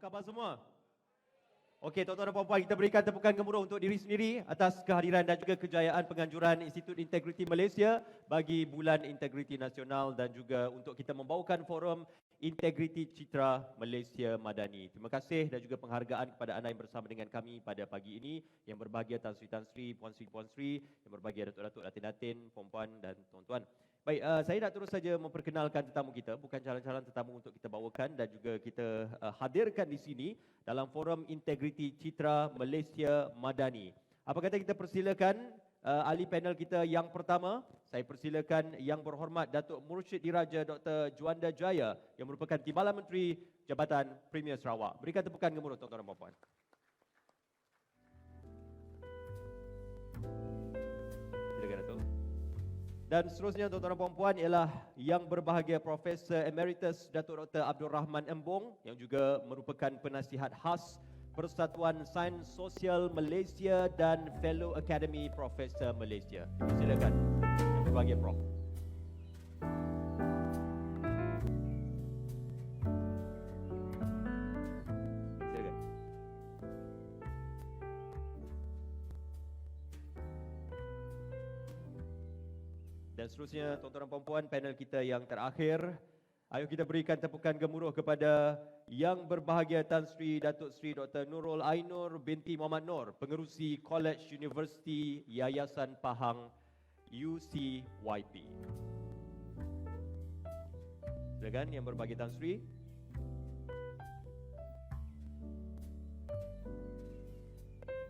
khabar semua? Okey, tuan-tuan dan puan-puan, kita berikan tepukan gemuruh untuk diri sendiri atas kehadiran dan juga kejayaan penganjuran Institut Integriti Malaysia bagi Bulan Integriti Nasional dan juga untuk kita membawakan forum Integriti Citra Malaysia Madani. Terima kasih dan juga penghargaan kepada anda yang bersama dengan kami pada pagi ini. Yang berbahagia Tan Sri, Puan Sri, yang berbahagia Datuk-Datuk, Datin-Datin, puan-puan dan tuan-tuan. Baik, saya nak terus saja memperkenalkan tetamu kita, bukan calon-calon tetamu untuk kita bawakan dan juga kita hadirkan di sini dalam forum Integriti Citra Malaysia Madani. Apa kata kita persilakan ahli panel kita yang pertama. Saya persilakan Yang Berhormat Datuk Mursyid Diraja Dr. Juanda Jaya yang merupakan Timbalan Menteri Jabatan Premier Sarawak. Berikan tepukan gemuruh tuan-tuan dan puan-puan. Silakan Datuk. Dan seterusnya tuan-tuan dan puan-puan ialah Yang Berbahagia Profesor Emeritus Datuk Dr. Abdul Rahman Embong yang juga merupakan penasihat khas Persatuan Sains Sosial Malaysia dan Fellow Academy Profesor Malaysia. Silakan Yang Berbahagia Prof. Silakan. Dan seterusnya tuan-tuan dan puan-puan, panel kita yang terakhir, ayo kita berikan tepukan gemuruh kepada Yang Berbahagia Tan Sri Datuk Sri Dr. Nurul Ainur binti Muhammad Nur, Pengerusi College University Yayasan Pahang UCYP. Silakan Yang Berbahagia Tan Sri.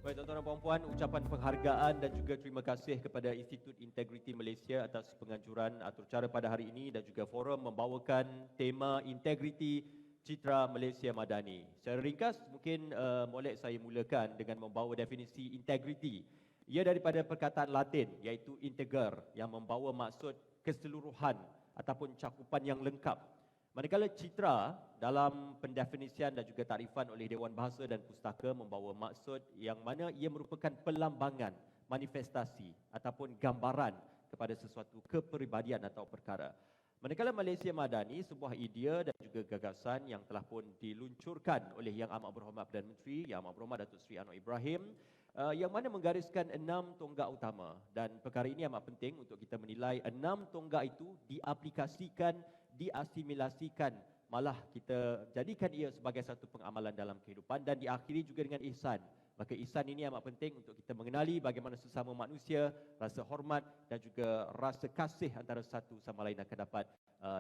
Baik tuan-tuan dan puan-puan, ucapan penghargaan dan juga terima kasih kepada Institut Integriti Malaysia atas penganjuran atur cara pada hari ini dan juga forum membawakan tema Integriti Citra Malaysia Madani. Secara ringkas, mungkin boleh saya mulakan dengan membawa definisi integriti. Ia daripada perkataan Latin iaitu integer yang membawa maksud keseluruhan ataupun cakupan yang lengkap. Manakala citra dalam pendefinisian dan juga takrifan oleh Dewan Bahasa dan Pustaka membawa maksud yang mana ia merupakan pelambangan, manifestasi ataupun gambaran kepada sesuatu kepribadian atau perkara. Manakala Malaysia Madani sebuah idea dan juga gagasan yang telah pun diluncurkan oleh Yang Amat Berhormat Perdana Menteri, Yang Amat Berhormat Datuk Seri Anwar Ibrahim, yang mana menggariskan 6 tonggak utama dan perkara ini amat penting untuk kita menilai 6 tonggak itu diaplikasikan, diasimilasikan, malah kita jadikan ia sebagai satu pengamalan dalam kehidupan dan diakhiri juga dengan ihsan. Maka ihsan ini amat penting untuk kita mengenali bagaimana sesama manusia, rasa hormat dan juga rasa kasih antara satu sama lain akan dapat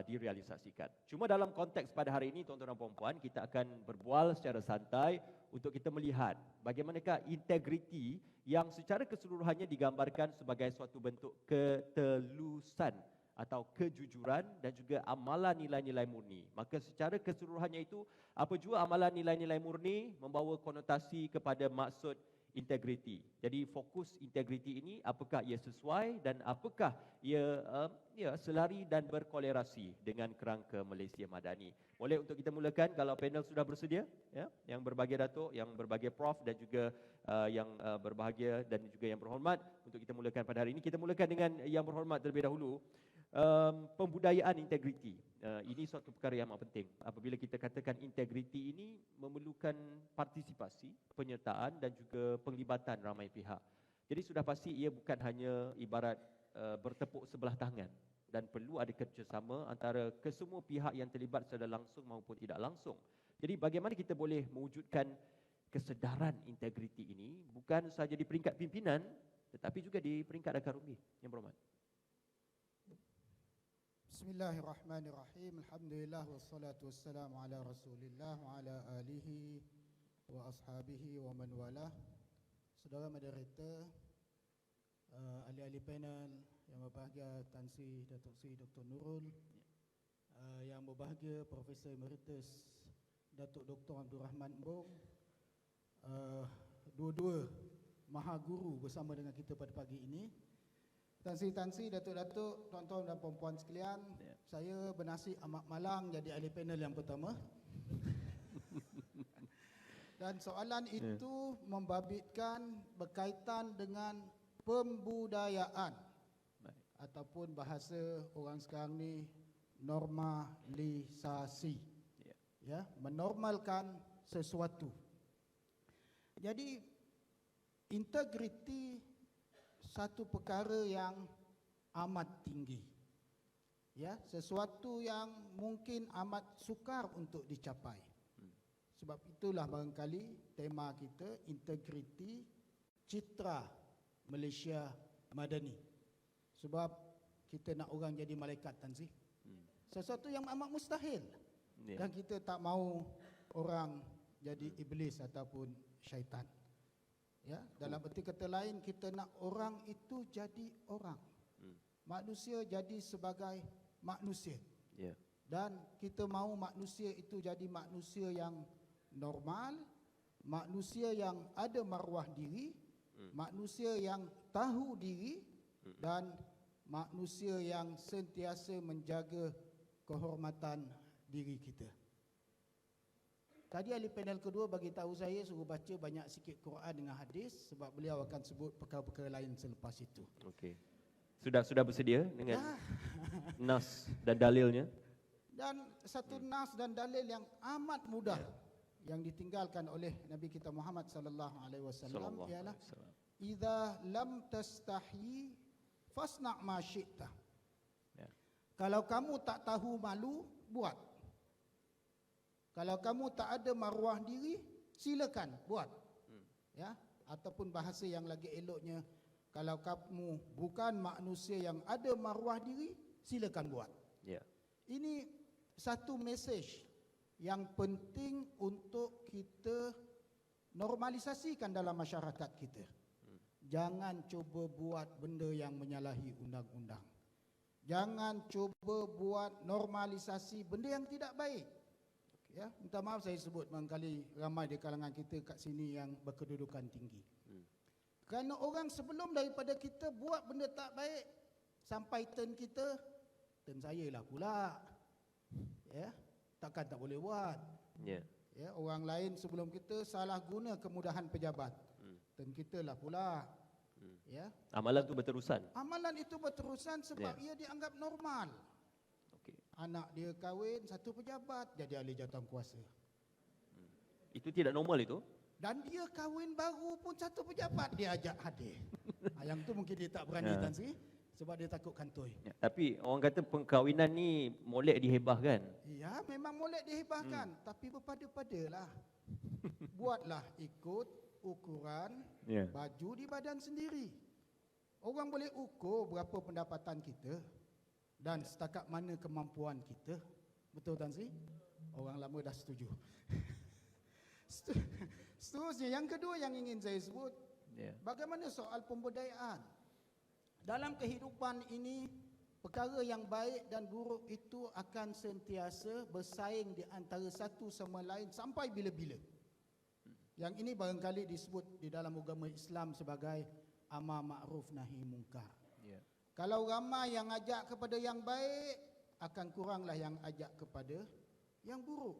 direalisasikan. Cuma dalam konteks pada hari ini tuan-tuan dan puan-puan, kita akan berbual secara santai untuk kita melihat bagaimanakah integriti yang secara keseluruhannya digambarkan sebagai suatu bentuk ketelusan atau kejujuran dan juga amalan nilai-nilai murni. Maka secara keseluruhannya itu, apa jua amalan nilai-nilai murni membawa konotasi kepada maksud integriti. Jadi fokus integriti ini apakah ia sesuai dan apakah ia selari dan berkolerasi dengan kerangka Malaysia Madani. Boleh untuk kita mulakan kalau panel sudah bersedia, ya, yang berbahagia Datuk, yang berbahagia Prof dan juga yang berbahagia dan juga yang berhormat untuk kita mulakan pada hari ini. Kita mulakan dengan yang berhormat terlebih dahulu. Pembudayaan integriti. Ini suatu perkara yang amat penting. Apabila kita katakan integriti ini memerlukan partisipasi, penyertaan dan juga penglibatan ramai pihak. Jadi sudah pasti ia bukan hanya ibarat bertepuk sebelah tangan dan perlu ada kerjasama antara kesemua pihak yang terlibat secara langsung maupun tidak langsung. Jadi bagaimana kita boleh mewujudkan kesedaran integriti ini bukan sahaja di peringkat pimpinan tetapi juga di peringkat akar umbi. Yang berhormat. Bismillahirrahmanirrahim. Alhamdulillah wassalatu wassalamu ala Rasulillah wa ala alihi wa ashabihi wa man walah. Saudara moderator, ahli-ahli panel yang berbahagia Tan Sri Datuk Sri Dr. Nurul, yang berbahagia Profesor Emeritus Datuk Dr. Abdul Rahman Embong, dua-dua maha guru bersama dengan kita pada pagi ini. Tan Sri, Datuk-Datuk, tuan-tuan dan puan-puan sekalian, saya bernasib amat malang jadi ahli panel yang pertama. Dan soalan itu membabitkan berkaitan dengan pembudayaan ataupun bahasa orang sekarang ni normalisasi. Ya, menormalkan sesuatu. Jadi integriti satu perkara yang amat tinggi. Ya, sesuatu yang mungkin amat sukar untuk dicapai. Sebab itulah barangkali tema kita integriti citra Malaysia Madani. Sebab kita nak orang jadi malaikat, Tan Sri. Sesuatu yang amat mustahil. Dan kita tak mahu orang jadi iblis ataupun syaitan. Ya, dalam erti kata lain, kita nak orang itu jadi orang. Manusia jadi sebagai manusia. Dan kita mahu manusia itu jadi manusia yang normal, manusia yang ada maruah diri, manusia yang tahu diri, dan manusia yang sentiasa menjaga kehormatan diri kita. Tadi ahli panel kedua bagi tahu saya suruh baca banyak sikit Quran dengan hadis sebab beliau akan sebut perkara-perkara lain selepas itu. Okey. Sudah bersedia dengan nas dan dalilnya? Dan satu nas dan dalil yang amat mudah yang ditinggalkan oleh Nabi kita Muhammad sallallahu alaihi wasallam ialah idza lam tastahi fasna' ma syi'ta. Kalau kamu tak tahu malu, buat. Kalau kamu tak ada maruah diri, silakan buat. Ya, ataupun bahasa yang lagi eloknya, kalau kamu bukan manusia yang ada maruah diri, silakan buat. Ini satu mesej yang penting untuk kita normalisasikan dalam masyarakat kita. Jangan cuba buat benda yang menyalahi undang-undang. Jangan cuba buat normalisasi benda yang tidak baik. Ya, minta maaf saya sebut barangkali ramai di kalangan kita kat sini yang berkedudukan tinggi. Kerana orang sebelum daripada kita buat benda tak baik, sampai turn kita, turn saya lah pula. Ya, takkan tak boleh buat. Ya, orang lain sebelum kita salah guna kemudahan pejabat. Turn kita lah pula. Ya. Amalan itu berterusan. Amalan itu berterusan sebab ia dianggap normal. Anak dia kahwin satu pejabat jadi ahli jawatan kuasa. Itu tidak normal itu? Dan dia kahwin baru pun satu pejabat dia ajak hadir. Yang tu mungkin dia tak berani Tan Sri sebab dia takut kantoi. Tapi orang kata perkahwinan ni molek dihebahkan. Ya, memang molek dihebahkan, tapi berpada-padalah. Buatlah ikut ukuran baju di badan sendiri. Orang boleh ukur berapa pendapatan kita dan setakat mana kemampuan kita. Betul Tan Sri? Orang lama dah setuju. Seterusnya, yang kedua yang ingin saya sebut, bagaimana soal pembudayaan. Dalam kehidupan ini, perkara yang baik dan buruk itu akan sentiasa bersaing di antara satu sama lain sampai bila-bila. Yang ini barangkali disebut di dalam agama Islam sebagai amar ma'ruf nahi munkar. Kalau ramai yang ajak kepada yang baik, akan kuranglah yang ajak kepada yang buruk.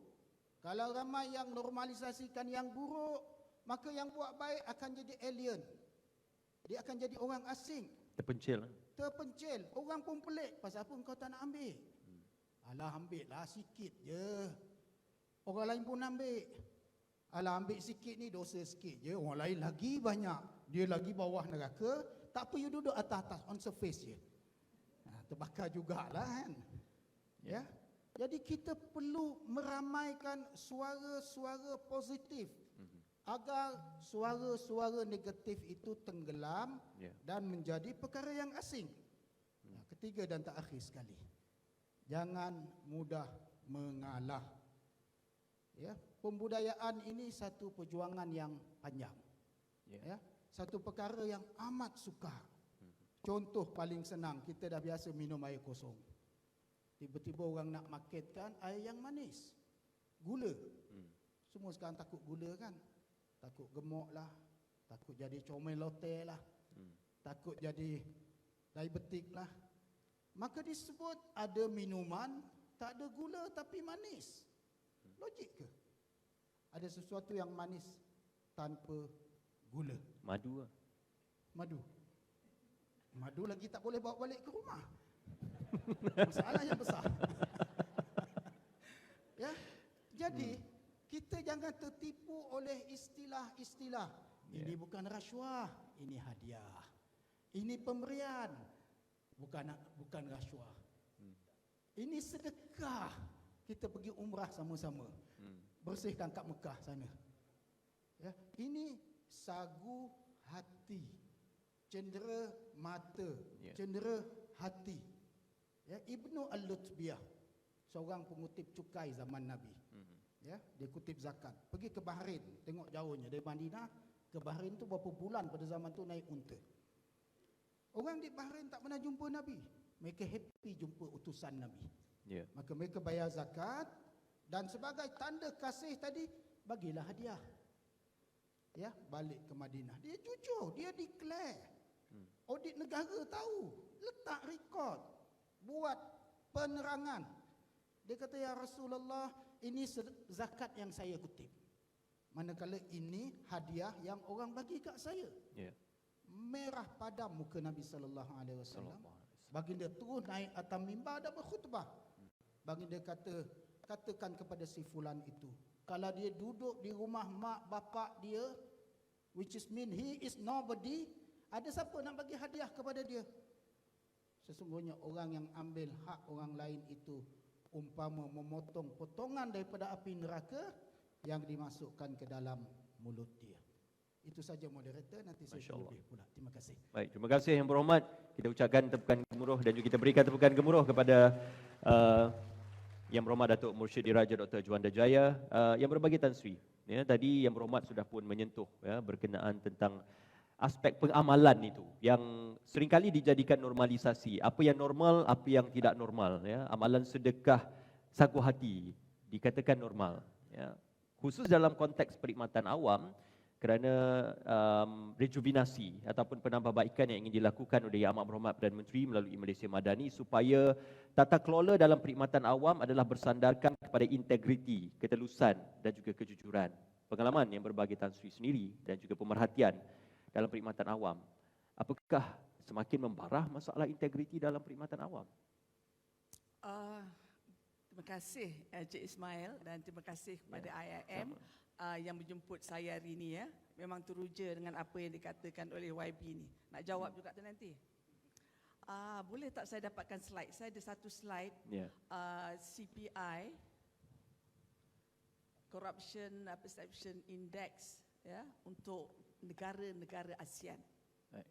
Kalau ramai yang normalisasikan yang buruk, maka yang buat baik akan jadi alien. Dia akan jadi orang asing. Terpencil. Terpencil. Orang pun pelik. Pasal apa kau tak nak ambil? Alah, ambil lah sikit je. Orang lain pun ambil. Alah, ambil sikit ni dosa sikit je. Orang lain lagi banyak. Dia lagi bawah neraka. Tak apa, you duduk atas-atas, on surface je. Terbakar jugalah kan. Ya. Jadi kita perlu meramaikan suara-suara positif agar suara-suara negatif itu tenggelam dan menjadi perkara yang asing. Ketiga dan terakhir sekali, jangan mudah mengalah. Ya, pembudayaan ini satu perjuangan yang panjang. Ya, satu perkara yang amat sukar. Contoh paling senang, kita dah biasa minum air kosong. Tiba-tiba orang nak marketkan air yang manis, gula. Semua sekarang takut gula kan? Takut gemuk lah, takut jadi comel lote lah, takut jadi diabetik lah. Maka disebut ada minuman tak ada gula tapi manis. Logik ke? Ada sesuatu yang manis tanpa gula? Madu lah. Madu. Madu lagi tak boleh bawa balik ke rumah. Masalah yang besar. Ya, jadi kita jangan tertipu oleh istilah-istilah. Ini bukan rasuah, ini hadiah. Ini pemberian, bukan rasuah. Ini sedekah. Kita pergi umrah sama-sama. Bersihkan kat Mekah sana. Ya, ini sagu hati, cendera mata, cendera hati. Ya, Ibnu Al-Lutbiyah, seorang pengutip cukai zaman Nabi. Ya, dia kutip zakat. Pergi ke Bahrain, tengok jauhnya dari Madinah ke Bahrain tu berapa bulan pada zaman tu naik unta. Orang di Bahrain tak pernah jumpa Nabi. Mereka happy jumpa utusan Nabi. Maka mereka bayar zakat dan sebagai tanda kasih tadi bagilah hadiah. Ya, balik ke Madinah. Dia jujur, dia declare. Audit negara tahu, letak rekod, buat penerangan. Dia kata, ya Rasulullah, ini zakat yang saya kutip. Manakala ini hadiah yang orang bagi kat saya. Merah padam muka Nabi sallallahu alaihi wasallam. Baginda terus naik atas mimbar dan berkhutbah. Baginda katakan kepada si fulan itu, kalau dia duduk di rumah mak bapak dia, which is mean he is nobody, ada siapa nak bagi hadiah kepada dia? Sesungguhnya orang yang ambil hak orang lain itu umpama memotong potongan daripada api neraka yang dimasukkan ke dalam mulut dia. Itu saja moderator, nanti saya lebih pula. Terima kasih. Baik, terima kasih Yang Berhormat. Kita ucapkan tepukan gemuruh dan juga kita berikan tepukan gemuruh kepada Yang Berhormat Datuk Mursyid Diraja Dr. Juanda Jaya yang berbagi Tan Sri. Ya, tadi Yang Berhormat sudah pun menyentuh ya, berkenaan tentang aspek pengamalan itu yang seringkali dijadikan normalisasi. Apa yang normal, apa yang tidak normal. Ya. Amalan sedekah sagu hati dikatakan normal. Ya. Khusus dalam konteks perkhidmatan awam, kerana rejuvenasi ataupun penambahbaikan yang ingin dilakukan oleh Yang Amat Berhormat Perdana Menteri melalui Malaysia Madani supaya tata kelola dalam perkhidmatan awam adalah bersandarkan kepada integriti, ketelusan dan juga kejujuran. Pengalaman yang berbagi Tan Sri sendiri dan juga pemerhatian dalam perkhidmatan awam. Apakah semakin membarah masalah integriti dalam perkhidmatan awam? Terima kasih Encik Ismail dan terima kasih kepada IIM yang menjemput saya hari ini ya. Memang teruja dengan apa yang dikatakan oleh YB ni. Nak jawab juga tu nanti. Boleh tak saya dapatkan slide? Saya ada satu slide CPI Corruption Perception Index ya untuk negara-negara ASEAN. Baik.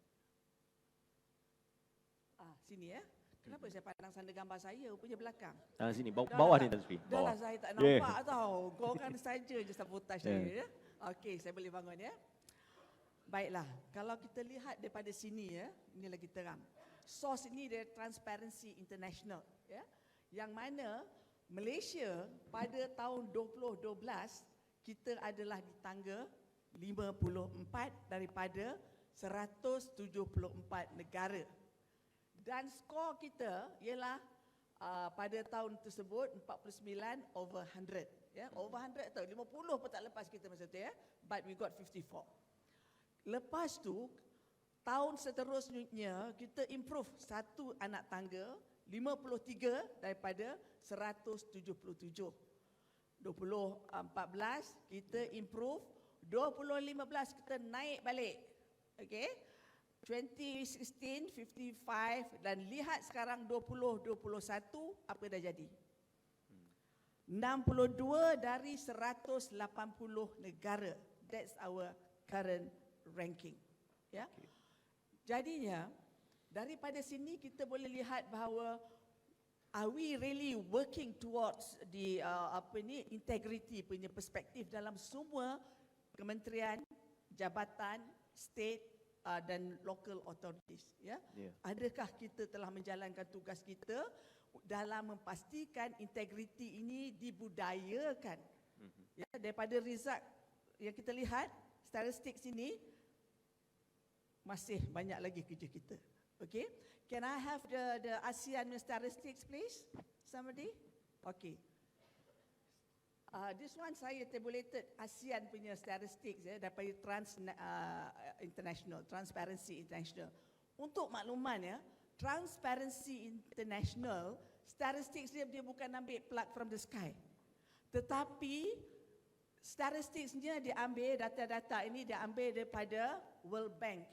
Sini ya. Kenapa saya pandang sanda gambar saya rupanya belakang? Sini, bawah ni Tan Sri. Dah lah saya tak nampak tau. Kau kan saja je sabotaj saya. Ya? Okey, saya boleh bangun ya. Baiklah, kalau kita lihat daripada sini ya, inilah kita terang. Source ini dari Transparency International ya. Yang mana Malaysia pada tahun 2012 kita adalah di tangga 54 daripada 174 negara. Dan skor kita ialah pada tahun tersebut 49 over 100 ya. Over 100 tu 50 pun tak lepas kita masa tu ya. But we got 54. Lepas tu tahun seterusnya kita improve satu anak tangga 53 daripada 177. 2014 kita improve, 2015 kita naik balik. Okey. 2016 55 dan lihat sekarang 2021 apa dah jadi? 62 dari 180 negara. That's our current ranking. Ya. Jadinya daripada sini kita boleh lihat bahawa are we really working towards the integrity punya perspektif dalam semua kementerian, jabatan, state dan local authorities ya. Adakah kita telah menjalankan tugas kita dalam memastikan integriti ini dibudayakan? Ya, daripada result yang kita lihat statistik ini masih banyak lagi kerja kita. Okay, can I have the ASEAN statistics please? Somebody? Okay. This one saya tabulated ASEAN punya statistics ya, daripada Transparency International. Untuk makluman ya, Transparency International statistics dia bukan ambil plug from the sky. Tetapi Statistiknya diambil, data-data ini diambil daripada World Bank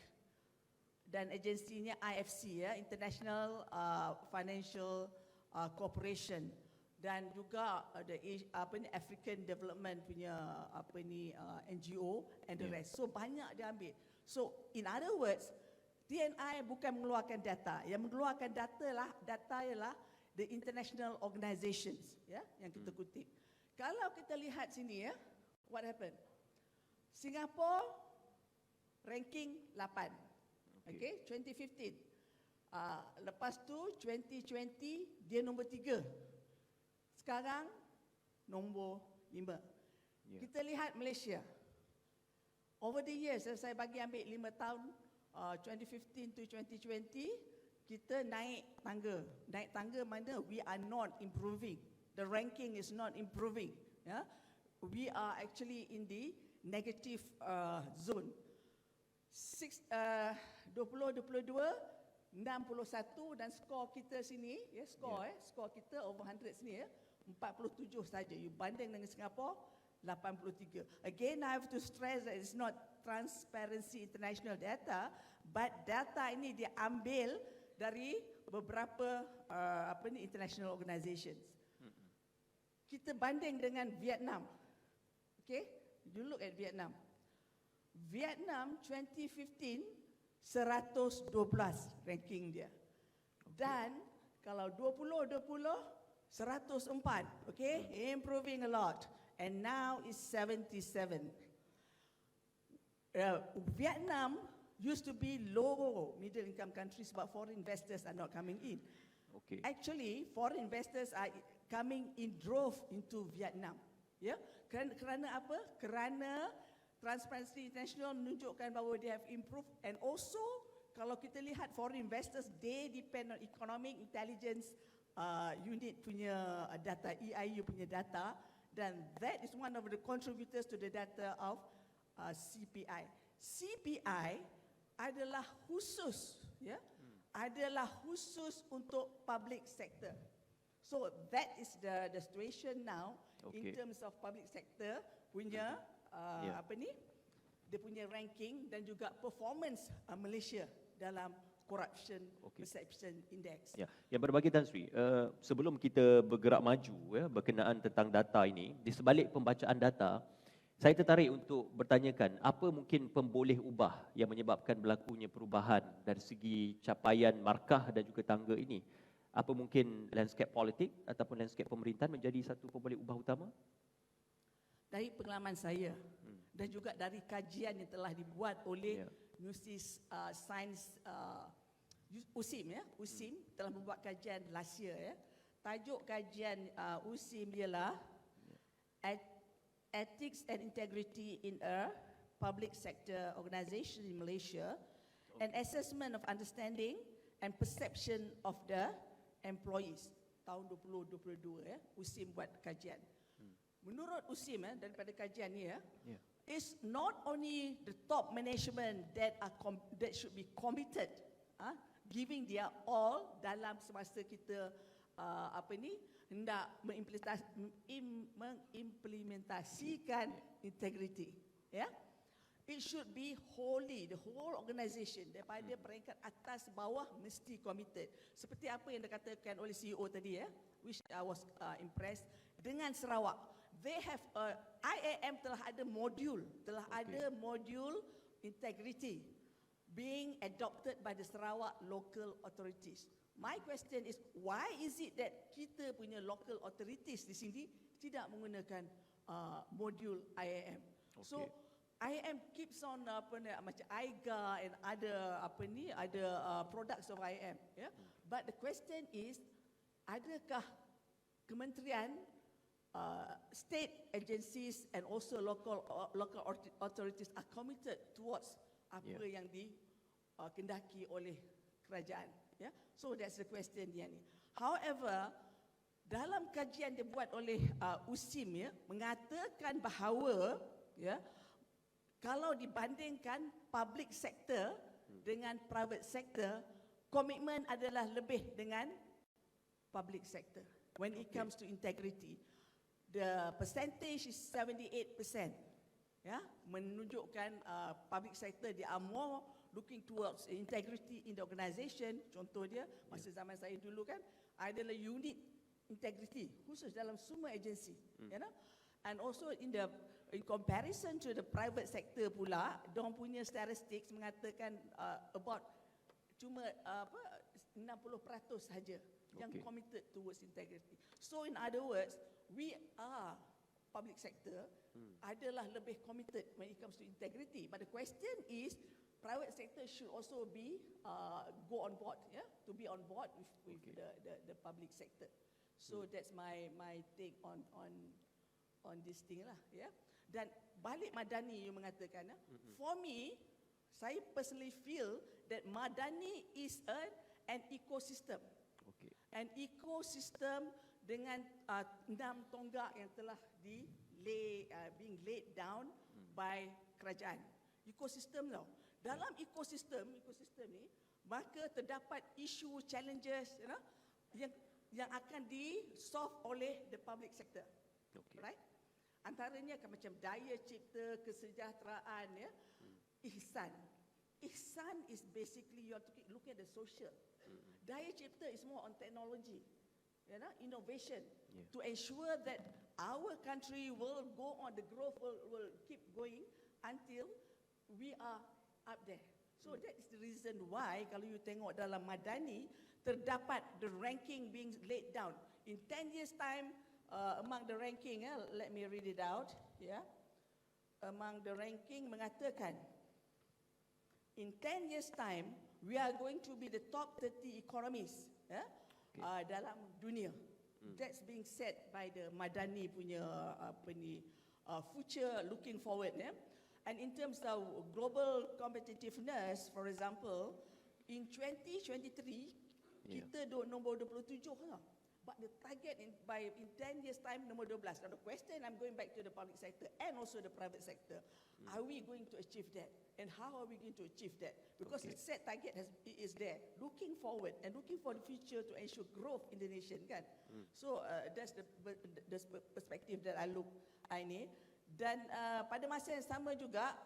dan agensinya IFC, ya, International Financial Corporation, dan juga ada African Development punya NGO and the rest. So banyak diambil. So in other words, TNI bukan mengeluarkan data. Yang mengeluarkan data ialah the international organizations, ya, yang kita kutip. Kalau kita lihat sini, ya, what happened? Singapore ranking 8. Okay, 2015. Lepas tu 2020 dia nombor 3. Sekarang nombor 5. Ya. Kita lihat Malaysia. Over the years, saya bagi ambil 5 tahun, 2015 to 2020, kita naik tangga. Naik tangga mana? We are not improving. The ranking is not improving. Yeah? We are actually in the negative zone. 2022, 61 dan skor kita sini, ya, skor kita over 100 sini, ya, 47 saja. You banding dengan Singapura 83. Again, I have to stress that it's not Transparency International data, but data ini diambil dari beberapa international organizations. Kita banding dengan Vietnam. Okay, you look at Vietnam. Vietnam 2015 112 ranking dia. Dan kalau 2020 104, okay, improving a lot, and now is 77. Vietnam used to be low middle income countries, but foreign investors are not coming in. Okay. Actually, foreign investors are coming in drove into Vietnam. Ya, kerana apa? Kerana Transparency International menunjukkan bahawa they have improved, and also kalau kita lihat foreign investors, they depend on Economic Intelligence Unit punya data, EIU punya data, dan that is one of the contributors to the data of CPI. CPI adalah khusus, ya, adalah khusus untuk public sector. So that is the situation now, in terms of public sector punya dia punya ranking dan juga performance Malaysia dalam Corruption Perception Index. Ya, yang berbagi Tan Sri, sebelum kita bergerak maju, ya, berkenaan tentang data ini, di sebalik pembacaan data, saya tertarik untuk bertanyakan apa mungkin pemboleh ubah yang menyebabkan berlakunya perubahan dari segi capaian markah dan juga tangga ini. Apa mungkin landscape politik ataupun landscape pemerintahan menjadi satu pemboleh ubah utama? Dari pengalaman saya dan juga dari kajian yang telah dibuat oleh Nusis Science USIM, ya, USIM telah membuat kajian last year, ya. Tajuk kajian USIM ialah Ethics and Integrity in a Public Sector Organisation in Malaysia, an Assessment of Understanding and Perception of the Employees. Tahun 2022, ya, USIM buat kajian. Menurut USIM, daripada kajian ni, ya, it's not only the top management that should be committed, giving their all dalam semasa kita hendak mengimplementasikan integrity, ya. It should be wholly, the whole organisation daripada peringkat atas bawah mesti committed. Seperti apa yang dikatakan oleh CEO tadi, ya, which I was impressed dengan Sarawak. They have IAM telah ada modul, integrity being adopted by the Sarawak local authorities. My question is, why is it that kita punya local authorities di sini tidak menggunakan modul IAM? So IAM keeps on macam AIGA and other products of IAM, yeah? But the question is, adakah kementerian, state agencies and also local authorities are committed towards apa yang dikendaki oleh kerajaan, ya? So that's the question dia ni. However, dalam kajian dibuat oleh USIM, ya, mengatakan bahawa, ya, kalau dibandingkan public sector dengan private sector, komitmen adalah lebih dengan public sector when it comes to integrity. the percentage is 78%. Ya, menunjukkan public sector they are more looking towards integrity in the organisation. Contoh dia masa zaman saya dulu kan adalah unit integrity khusus dalam semua agensi, you know. And also in comparison to the private sector pula, dorang punya statistics mengatakan about cuma 60% saja yang committed towards integrity. So in other words, we are public sector adalah lebih committed when it comes to integrity. But the question is, private sector should also be go on board, yeah, to be on board with the public sector. So that's my take on this thing lah, ya. Yeah. Dan balik Madani you mengatakan, for me, saya personally feel that Madani is an ecosystem. Okey. An ecosystem dengan 6 tonggak yang telah being laid down by kerajaan. Ecosystem tau. Dalam ecosystem ni, maka terdapat isu challenges, you know, yang akan di-solve oleh the public sector. Okey. Right? Antaranya macam daya cipta, kesejahteraan, ya. Ihsan. Ihsan is basically you are looking at the social. Daya cipta is more on technology, you know, innovation, to ensure that our country will go on, the growth will keep going until we are up there. So that is the reason why kalau you tengok dalam Madani terdapat the ranking being laid down. In 10 years time, among the ranking, let me read it out, yeah. Among the ranking mengatakan, in 10 years time, we are going to be the top 30 economies, dalam dunia. That's being said by the Madani punya future looking forward, yeah. And in terms of global competitiveness, for example, in 2023, kita nombor 27 lah. But the target in 10 years time nombor 12. Now the question, I'm going back to the public sector and also the private sector. Are we going to achieve that? And how are we going to achieve that? Because the set target is there. Looking forward and looking for the future to ensure growth in the nation, kan? So that's the perspective that I look ini. Dan pada masa yang sama juga,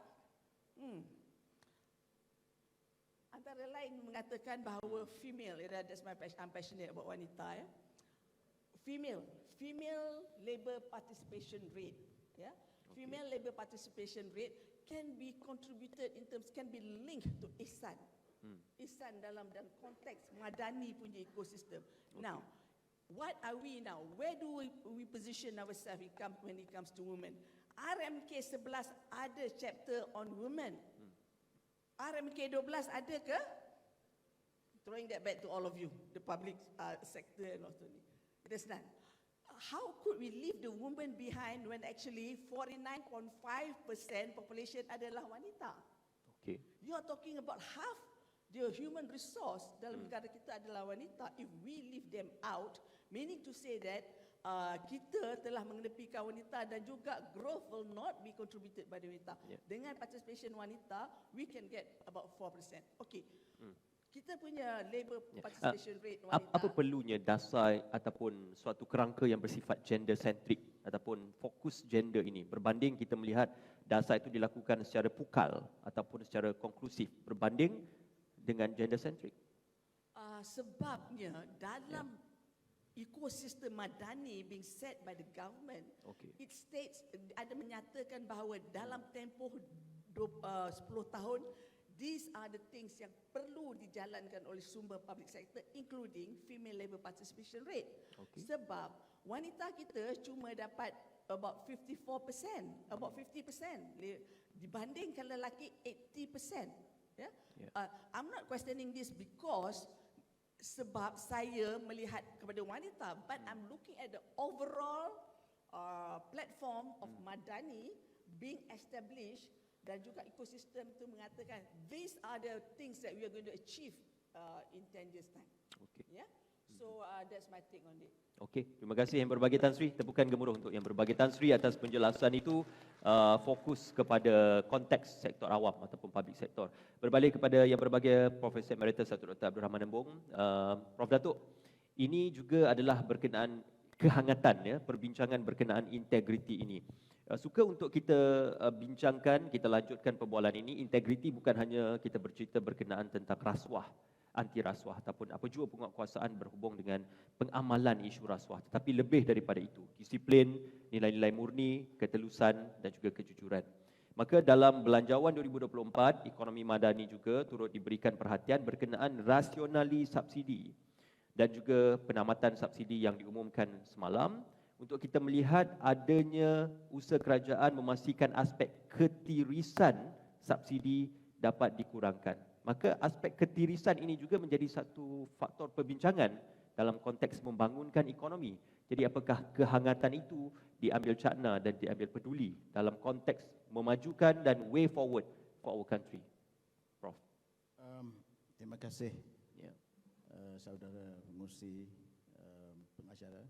antara lain mengatakan bahawa female, that's my passion, I'm passionate about wanita, ya. Female labor participation rate, yeah. Female labor participation rate can be contributed in terms, can be linked to ihsan. Ihsan dalam konteks Madani punya ekosistem. Now, what are we now? Where do we position ourselves when it comes to women? RMK 11 ada chapter on women. RMK 12 ada ke? Throwing that back to all of you, the public sector and also ni. There's none. How could we leave the women behind when actually 49.5% population adalah wanita? Okay. You are talking about half the human resource dalam negara kita adalah wanita. If we leave them out, meaning to say that kita telah mengenepikan wanita dan juga growth will not be contributed by the wanita. Dengan participation wanita, we can get about 4%. Okay. Kita punya labor participation rate wanita. Apa perlunya dasar ataupun suatu kerangka yang bersifat gender centric ataupun fokus gender ini berbanding kita melihat dasar itu dilakukan secara pukal ataupun secara konklusif berbanding dengan gender centric? Sebabnya dalam ekosistem Madani being set by the government, it states, ada menyatakan bahawa dalam tempoh 10 tahun, these are the things yang perlu dijalankan oleh sumber public sector, including female labor participation rate. Sebab wanita kita cuma dapat about 54%, about 50%, dibandingkan lelaki 80%. Yeah? I'm not questioning this because sebab saya melihat kepada wanita, but I'm looking at the overall platform of Madani being established. Dan juga ekosistem itu mengatakan these are the things that we are going to achieve in 10 years time. Yeah? So that's my take on it. Okey, terima kasih Yang Berbahagia Tan Sri. Tepukan gemuruh untuk Yang Berbahagia Tan Sri atas penjelasan itu, fokus kepada konteks sektor awam ataupun public sektor. Berbalik kepada Yang Berbahagia Profesor Emeritus Datuk Dr. Abdul Rahman Embong. Prof Datuk, ini juga adalah berkenaan kehangatan ya perbincangan berkenaan integriti ini. Suka untuk kita bincangkan, kita lanjutkan perbualan ini. Integriti bukan hanya kita bercerita berkenaan tentang rasuah, anti rasuah ataupun apa jua penguatkuasaan berhubung dengan pengamalan isu rasuah, tetapi lebih daripada itu, disiplin, nilai-nilai murni, ketelusan dan juga kejujuran. Maka dalam Belanjawan 2024, ekonomi madani juga turut diberikan perhatian berkenaan rasionali subsidi dan juga penamatan subsidi yang diumumkan semalam untuk kita melihat adanya usaha kerajaan memastikan aspek ketirisan subsidi dapat dikurangkan. Maka aspek ketirisan ini juga menjadi satu faktor perbincangan dalam konteks membangunkan ekonomi. Jadi apakah kehangatan itu diambil cakna dan diambil peduli dalam konteks memajukan dan way forward for our country? Prof. Terima kasih Ya. saudara pengurusi, pengacara,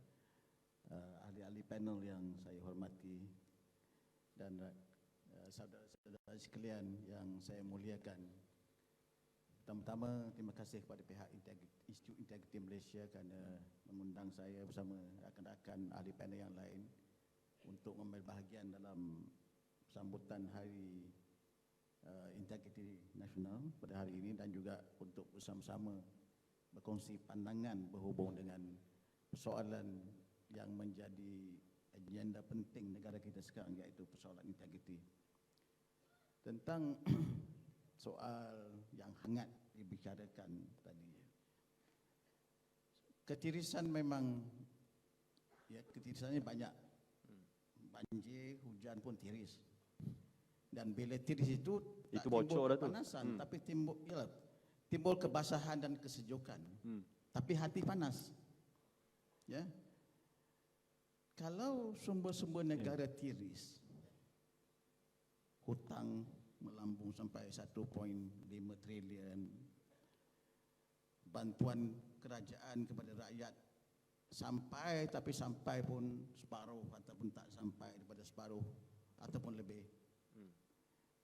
ahli-ahli panel yang saya hormati dan saudara-saudara sekalian yang saya muliakan. Pertama-tama terima kasih kepada pihak Institut Integriti Malaysia kerana mengundang saya bersama rakan-rakan ahli panel yang lain untuk mengambil bahagian dalam sambutan Hari Integriti Nasional pada hari ini dan juga untuk bersama-sama berkongsi pandangan berhubung dengan persoalan yang menjadi agenda penting negara kita sekarang, iaitu persoalan integriti. Tentang soal yang hangat dibicarakan tadi, ketirisan memang, ya, ketirisannya banyak. Banjir, hujan pun tiris. Dan bila tiris itu tak bocor timbul dah tu. kepanasan, tapi timbul kebasahan dan kesejukan. Tapi hati panas. Ya. Kalau sumber-sumber negara tiris, hutang melambung sampai 1.5 trilion, bantuan kerajaan kepada rakyat sampai pun separuh ataupun tak sampai daripada separuh ataupun lebih.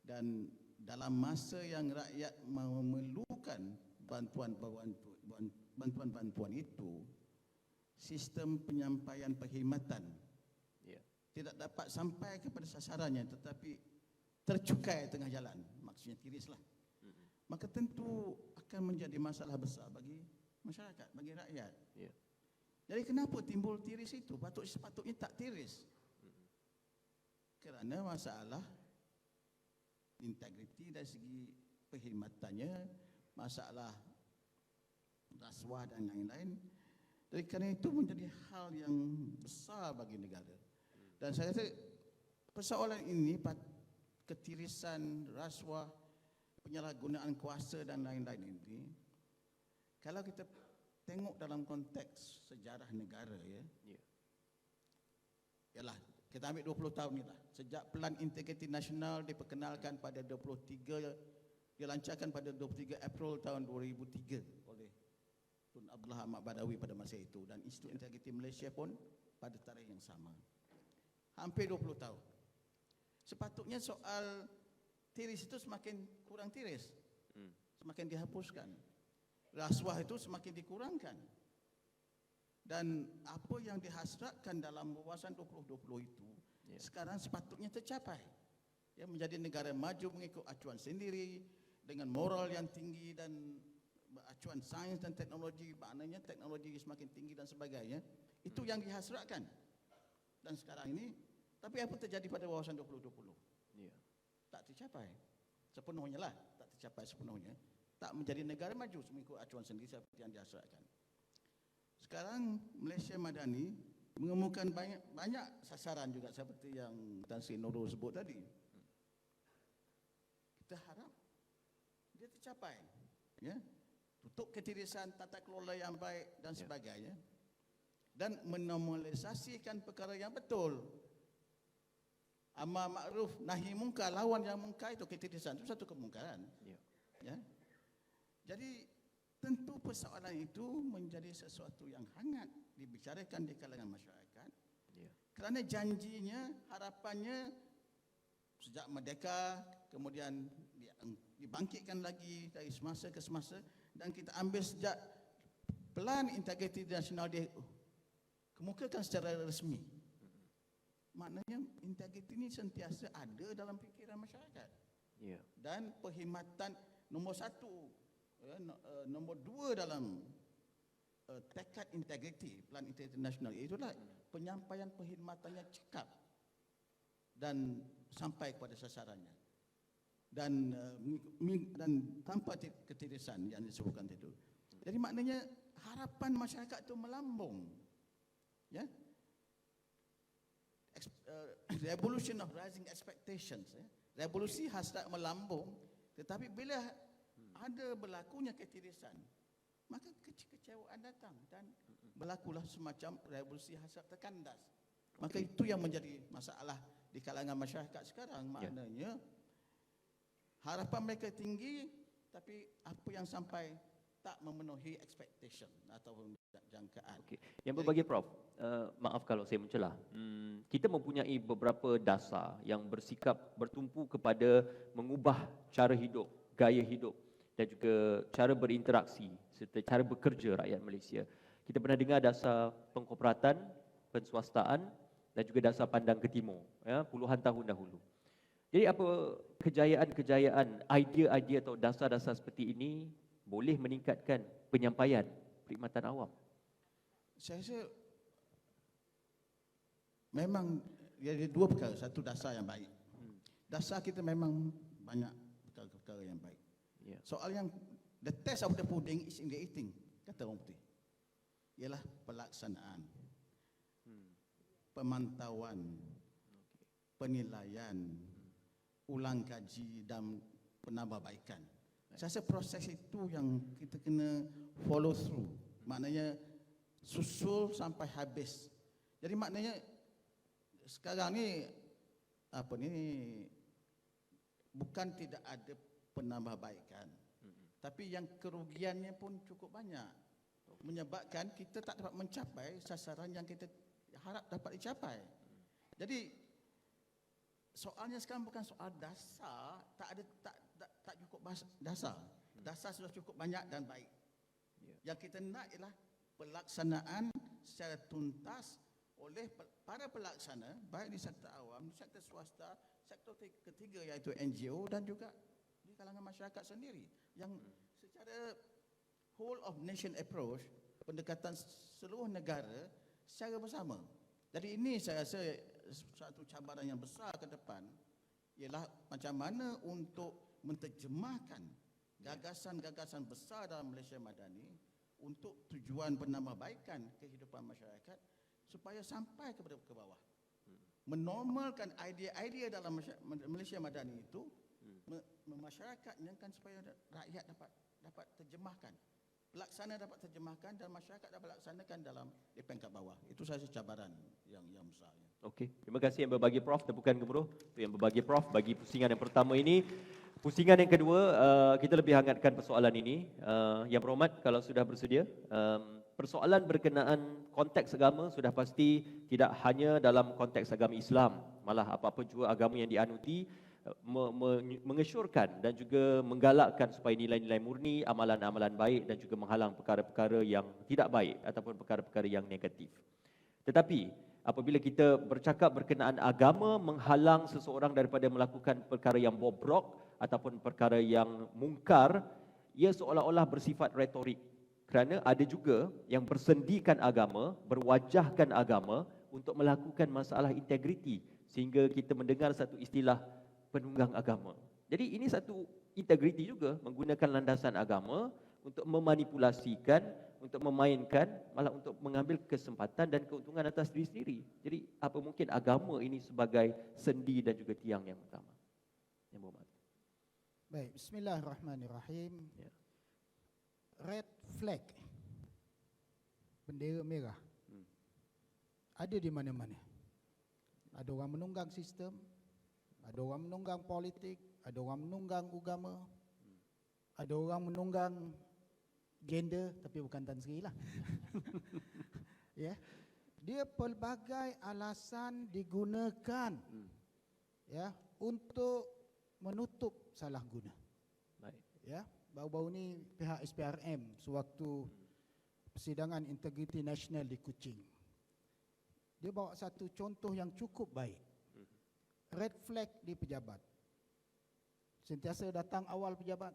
Dan dalam masa yang rakyat memerlukan bantuan-bantuan itu, sistem penyampaian perkhidmatan tidak dapat sampai kepada sasarannya, tetapi tercukai tengah jalan, maksudnya tirislah. Maka tentu akan menjadi masalah besar bagi masyarakat, bagi rakyat. Jadi kenapa timbul tiris itu? Sepatutnya tak tiris. Kerana masalah integriti dari segi perkhidmatannya, masalah rasuah dan lain-lain. Jadi kerana itu menjadi hal yang besar bagi negara. Dan saya rasa persoalan ini, ketirisan, rasuah, penyalahgunaan kuasa dan lain-lain ini, kalau kita tengok dalam konteks sejarah negara, ialah kita ambil 20 tahun ni lah. Sejak Pelan Integriti Nasional diperkenalkan pada dilancarkan pada 23 April tahun 2003 oleh Tun Abdullah Ahmad Badawi pada masa itu, dan Institut Integriti Malaysia pun pada tarikh yang sama. Hampir 20 tahun. Sepatutnya soal tiris itu semakin kurang tiris, semakin dihapuskan. Rasuah itu semakin dikurangkan. Dan apa yang dihasratkan dalam wawasan 2020 itu sekarang sepatutnya tercapai. Ya, menjadi negara maju mengikut acuan sendiri dengan moral yang tinggi dan acuan sains dan teknologi, maknanya teknologi semakin tinggi dan sebagainya. Itu yang dihasratkan. Dan sekarang ini, tapi apa terjadi pada wawasan 2020? Tak tercapai sepenuhnya lah, tak tercapai sepenuhnya. Tak menjadi negara maju mengikut acuan sendiri seperti yang dihasratkan. Sekarang Malaysia Madani mengemukakan banyak sasaran juga seperti yang Tan Sri Nurul sebut tadi. Kita harap dia tercapai, ya. Tutup ketirisan, tata kelola yang baik dan sebagainya, dan menormalisasikan perkara yang betul. Amar makruf nahi mungkar, lawan yang mungkar itu ketirisan, itu satu kemungkaran. Ya. Jadi tentu persoalan itu menjadi sesuatu yang hangat dibicarakan di kalangan masyarakat. Kerana janjinya, harapannya sejak merdeka, kemudian dibangkitkan lagi dari semasa ke semasa, dan kita ambil sejak Pelan Integriti Nasional kemukakan secara resmi. Maknanya integriti ini sentiasa ada dalam fikiran masyarakat. Ya. Dan perkhidmatan nombor satu, nombor dua dalam tekad integriti, Plan Integriti Nasional, itulah penyampaian perkhidmatannya cekap dan sampai kepada sasarannya. Dan tanpa ketirisan yang disebutkan itu. Jadi maknanya harapan masyarakat itu melambung. Ya. Revolution of rising expectations. Ya. Revolusi hasrat melambung, tetapi bila ada berlakunya ketirisan, maka kekecewaan datang dan berlakulah semacam revolusi hasrat terkandas. Maka itu yang menjadi masalah di kalangan masyarakat sekarang. Maknanya harapan mereka tinggi, tapi apa yang sampai tak memenuhi expectation ataupun jangkaan. Okey. Yang berbagai Prof, maaf kalau saya mencelah. Kita mempunyai beberapa dasar yang bersikap bertumpu kepada mengubah cara hidup, gaya hidup dan juga cara berinteraksi serta cara bekerja rakyat Malaysia. Kita pernah dengar dasar pengkorporatan, penswastaan dan juga dasar pandang ke timur, ya, puluhan tahun dahulu. Jadi apa kejayaan-kejayaan, idea-idea atau dasar-dasar seperti ini boleh meningkatkan penyampaian perkhidmatan awam? Saya rasa memang ada dua perkara. Satu, dasar yang baik. Dasar kita memang banyak perkara-perkara yang baik. Ya. Soal yang the test of the pudding is in the eating, kata orang putih. Ialah pelaksanaan, pemantauan, penilaian, ulang kaji dan penambahbaikan. Saya rasa proses itu yang kita kena follow through. Maknanya susul sampai habis. Jadi maknanya sekarang ni bukan tidak ada penambahbaikan, tapi yang kerugiannya pun cukup banyak, menyebabkan kita tak dapat mencapai sasaran yang kita harap dapat dicapai. Jadi soalnya sekarang bukan soal dasar, tak cukup dasar. Dasar sudah cukup banyak dan baik. Yang kita nak ialah pelaksanaan secara tuntas oleh para pelaksana, baik di sektor awam, di sektor swasta, sektor ketiga iaitu NGO dan juga di kalangan masyarakat sendiri yang secara whole of nation approach, pendekatan seluruh negara secara bersama. Jadi ini saya rasa satu cabaran yang besar ke depan ialah macam mana untuk menterjemahkan gagasan-gagasan besar dalam Malaysia Madani untuk tujuan penambahbaikan kehidupan masyarakat supaya sampai ke bawah. Menormalkan idea-idea dalam Malaysia Madani itu, memasyarakatnya kan supaya rakyat dapat terjemahkan, pelaksana dapat terjemahkan dan masyarakat dapat laksanakan dalam di peringkat bawah. Itu saya rasa cabaran yang besarnya. Okey, terima kasih yang berbagi Prof. Tepukan gemuruh untuk yang berbagi Prof bagi pusingan yang pertama ini. Pusingan yang kedua, kita lebih hangatkan persoalan ini. Yang berhormat, kalau sudah bersedia, persoalan berkenaan konteks agama sudah pasti tidak hanya dalam konteks agama Islam, malah apa-apa juga agama yang dianuti, mengesyorkan dan juga menggalakkan supaya nilai-nilai murni, amalan-amalan baik dan juga menghalang perkara-perkara yang tidak baik ataupun perkara-perkara yang negatif. Tetapi apabila kita bercakap berkenaan agama menghalang seseorang daripada melakukan perkara yang bobrok ataupun perkara yang mungkar, ia seolah-olah bersifat retorik. Kerana ada juga yang bersendikan agama, berwajahkan agama untuk melakukan masalah integriti, sehingga kita mendengar satu istilah penunggang agama. Jadi ini satu integriti juga, menggunakan landasan agama untuk memanipulasikan, untuk memainkan, malah untuk mengambil kesempatan dan keuntungan atas diri sendiri. Jadi apa mungkin agama ini sebagai sendi dan juga tiang yang utama? Yang berhormat. Baik, bismillahirrahmanirrahim. Ya. Red flag, bendera merah, ada di mana-mana. Ada orang menunggang sistem, ada orang menunggang politik, ada orang menunggang agama, ada orang menunggang gender, tapi bukan Tan Sri lah. Ya, dia pelbagai alasan digunakan, ya, untuk menutup salah guna. Baik. Ya, baru-baru ni pihak SPRM sewaktu persidangan integriti nasional di Kuching, dia bawa satu contoh yang cukup baik. Red flag di pejabat. Sentiasa datang awal pejabat,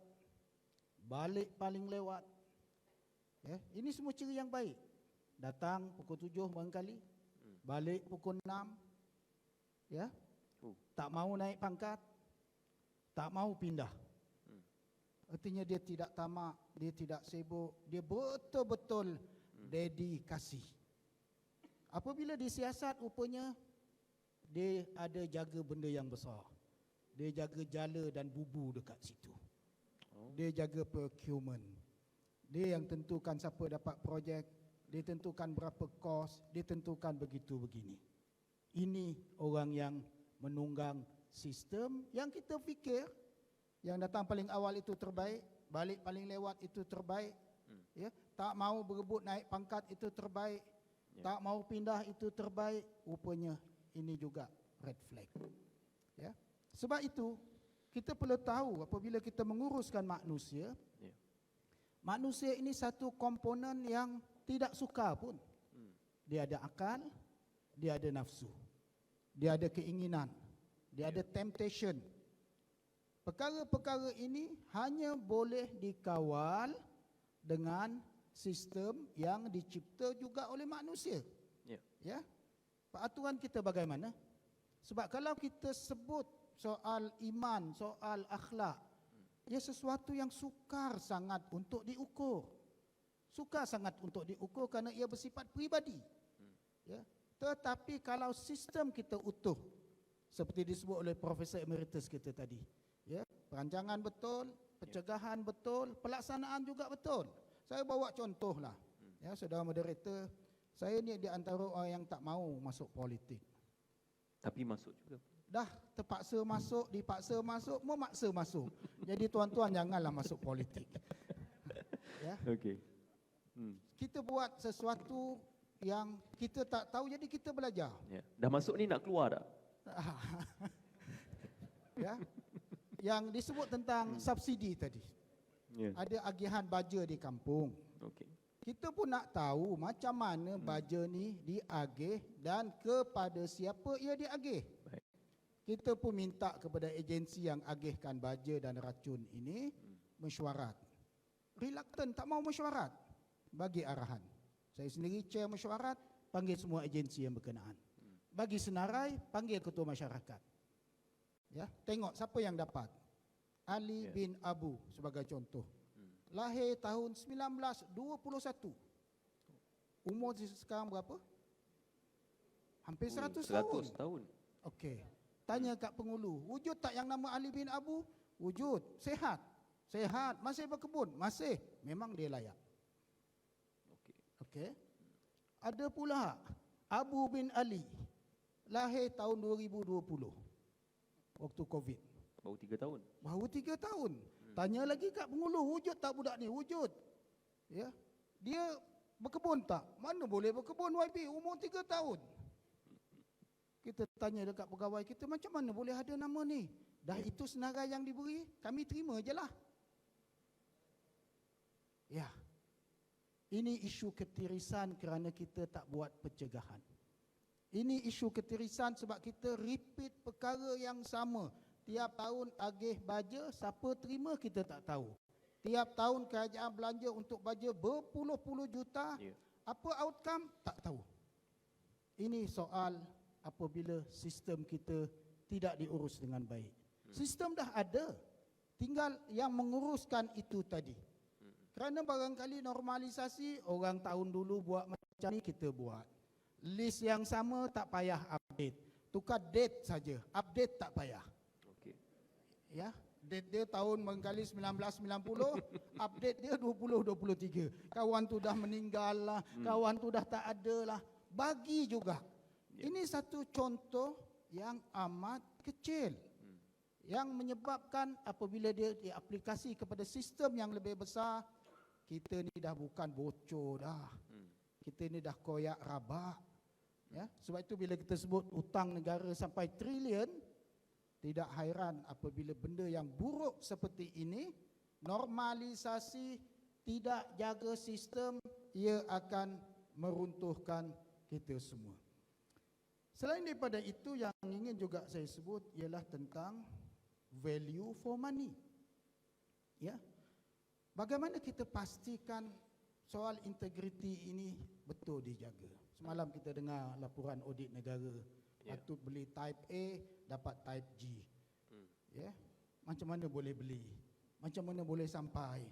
balik paling lewat. Ya, ini semua ciri yang baik. Datang pukul 7 barangkali, balik pukul 6. Ya. Tak mau naik pangkat, tak mau pindah. Artinya dia tidak tamak, dia tidak sibuk, dia betul-betul dedikasi. Apabila disiasat, rupanya dia ada jaga benda yang besar. Dia jaga jala dan bubu dekat situ. Dia jaga procurement. Dia yang tentukan siapa dapat projek, dia tentukan berapa kos, dia tentukan begitu begini. Ini orang yang menunggang sistem yang kita fikir yang datang paling awal itu terbaik, balik paling lewat itu terbaik. Ya, tak mau berebut naik pangkat itu terbaik. Tak mau pindah itu terbaik. Rupanya ini juga red flag. Ya. Sebab itu kita perlu tahu apabila kita menguruskan manusia, manusia ini satu komponen yang tidak suka pun. Dia ada akal, dia ada nafsu, dia ada keinginan, dia ada temptation. Perkara-perkara ini hanya boleh dikawal dengan sistem yang dicipta juga oleh manusia. Ya. Peraturan kita bagaimana? Sebab kalau kita sebut soal iman, soal akhlak, ia sesuatu yang sukar sangat untuk diukur. Sukar sangat untuk diukur kerana ia bersifat peribadi. Ya. Tetapi kalau sistem kita utuh, seperti disebut oleh Profesor Emeritus kita tadi, ya, perancangan betul, pencegahan betul, pelaksanaan juga betul. Saya bawa contohlah. Ya, saudara moderator, saya ni di antara orang yang tak mau masuk politik. Tapi masuk juga. Dah terpaksa masuk, dipaksa masuk, memaksa masuk. Jadi tuan-tuan janganlah masuk politik. Ya. Okey. Kita buat sesuatu yang kita tak tahu, jadi kita belajar. Ya. Dah masuk ni nak keluar tak? Ya. Yang disebut tentang subsidi tadi. Ya. Ada agihan baja di kampung. Okey. Kita pun nak tahu macam mana baja ni diagih dan kepada siapa ia diagih. Baik. Kita pun minta kepada agensi yang agihkan baja dan racun ini mesyuarat. Reluctant, tak mau mesyuarat. Bagi arahan. Saya sendiri chair mesyuarat, panggil semua agensi yang berkenaan. Bagi senarai, panggil ketua masyarakat. Ya, tengok siapa yang dapat. Ali bin Abu sebagai contoh. Lahir tahun 1921. Umur sekarang berapa? Hampir 100 tahun. 100 tahun. Okey. Tanya kat Pengulu, wujud tak yang nama Ali bin Abu? Wujud. Sehat. Sehat. Masih berkebun? Masih. Memang dia layak. Okey. Ada pula Abu bin Ali. Lahir tahun 2020. Waktu Covid. Baru 3 tahun. Baru 3 tahun. Tanya lagi kat Pengulu, wujud tak budak ni? Wujud. Ya. Dia berkebun tak? Mana boleh berkebun YB? Umur 3 tahun. Kita tanya dekat pegawai kita, macam mana boleh ada nama ni? Dah itu senarai yang diberi, kami terima je lah. Ya. Ini isu ketirisan kerana kita tak buat pencegahan. Ini isu ketirisan sebab kita repeat perkara yang sama. Tiap tahun agih baja, siapa terima kita tak tahu. Tiap tahun kerajaan belanja untuk baja berpuluh-puluh juta. Apa outcome? Tak tahu. Ini soal apabila sistem kita tidak diurus dengan baik. Sistem dah ada. Tinggal yang menguruskan itu tadi. Kerana barangkali normalisasi, orang tahun dulu buat macam ni, kita buat. List yang sama tak payah update. Tukar date saja. Update tak payah. Ya, date dia tahun barangkali 1990, update dia 2023. Kawan tu dah meninggal lah, kawan tu dah tak ada lah. Bagi juga. Ini satu contoh yang amat kecil. Yang menyebabkan apabila dia diaplikasi kepada sistem yang lebih besar, kita ni dah bukan bocor dah. Kita ni dah koyak rabak. Ya, sebab itu bila kita sebut hutang negara sampai trilion, tidak hairan apabila benda yang buruk seperti ini, normalisasi, tidak jaga sistem, ia akan meruntuhkan kita semua. Selain daripada itu, yang ingin juga saya sebut ialah tentang value for money. Ya. Bagaimana kita pastikan soal integriti ini betul dijaga? Semalam kita dengar laporan audit negara. Patut beli type A, dapat type G. Ya. Macam mana boleh beli? Macam mana boleh sampai?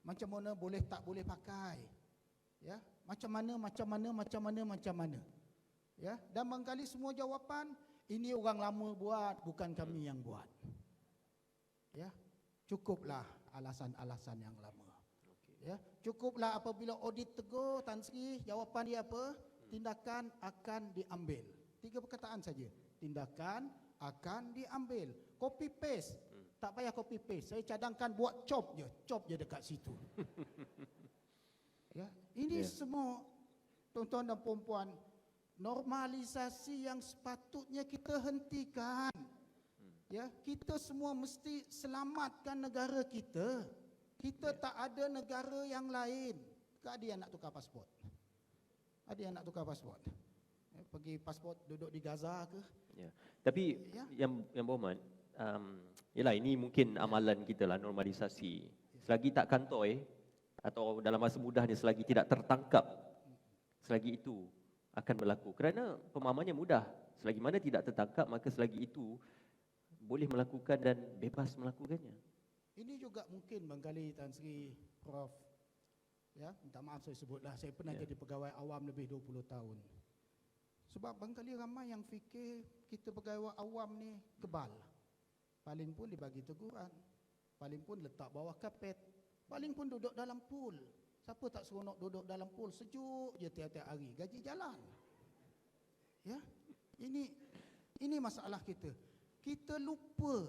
Macam mana boleh tak boleh pakai? Ya. Macam mana? Ya. Dan barangkali semua jawapan, ini orang lama buat, bukan kami yang buat. Ya. Cukuplah alasan-alasan yang lama. Ya, cukuplah apabila audit tegur Tan Sri, jawapan dia apa? Tindakan akan diambil. 3 perkataan saja. Tindakan akan diambil. Copy paste. Tak payah copy paste. Saya cadangkan buat chop je dekat situ. Ya, ini semua tuan-tuan dan puan-puan, normalisasi yang sepatutnya kita hentikan. Ya, kita semua mesti selamatkan negara kita. Kita tak ada negara yang lain. Ada yang nak tukar pasport? Ada yang nak tukar pasport? Pergi pasport duduk di Gaza ke? Ya. Tapi yang berhormat, yalah ini mungkin amalan kita lah, normalisasi. Selagi tak kantoi atau dalam masa mudah ni selagi tidak tertangkap, selagi itu akan berlaku. Kerana pemahamannya mudah. Selagi mana tidak tertangkap, maka selagi itu boleh melakukan dan bebas melakukannya. Ini juga mungkin barangkali Tan Sri, Prof. Ya, minta maaf saya sebutlah, saya pernah jadi pegawai awam lebih 20 tahun. Sebab barangkali ramai yang fikir kita pegawai awam ni kebal. Paling pun dibagi teguran, paling pun letak bawah kapet, paling pun duduk dalam pool. Siapa tak seronok duduk dalam pool, sejuk je tiap-tiap hari, gaji jalan. Ya, ini masalah kita. Kita lupa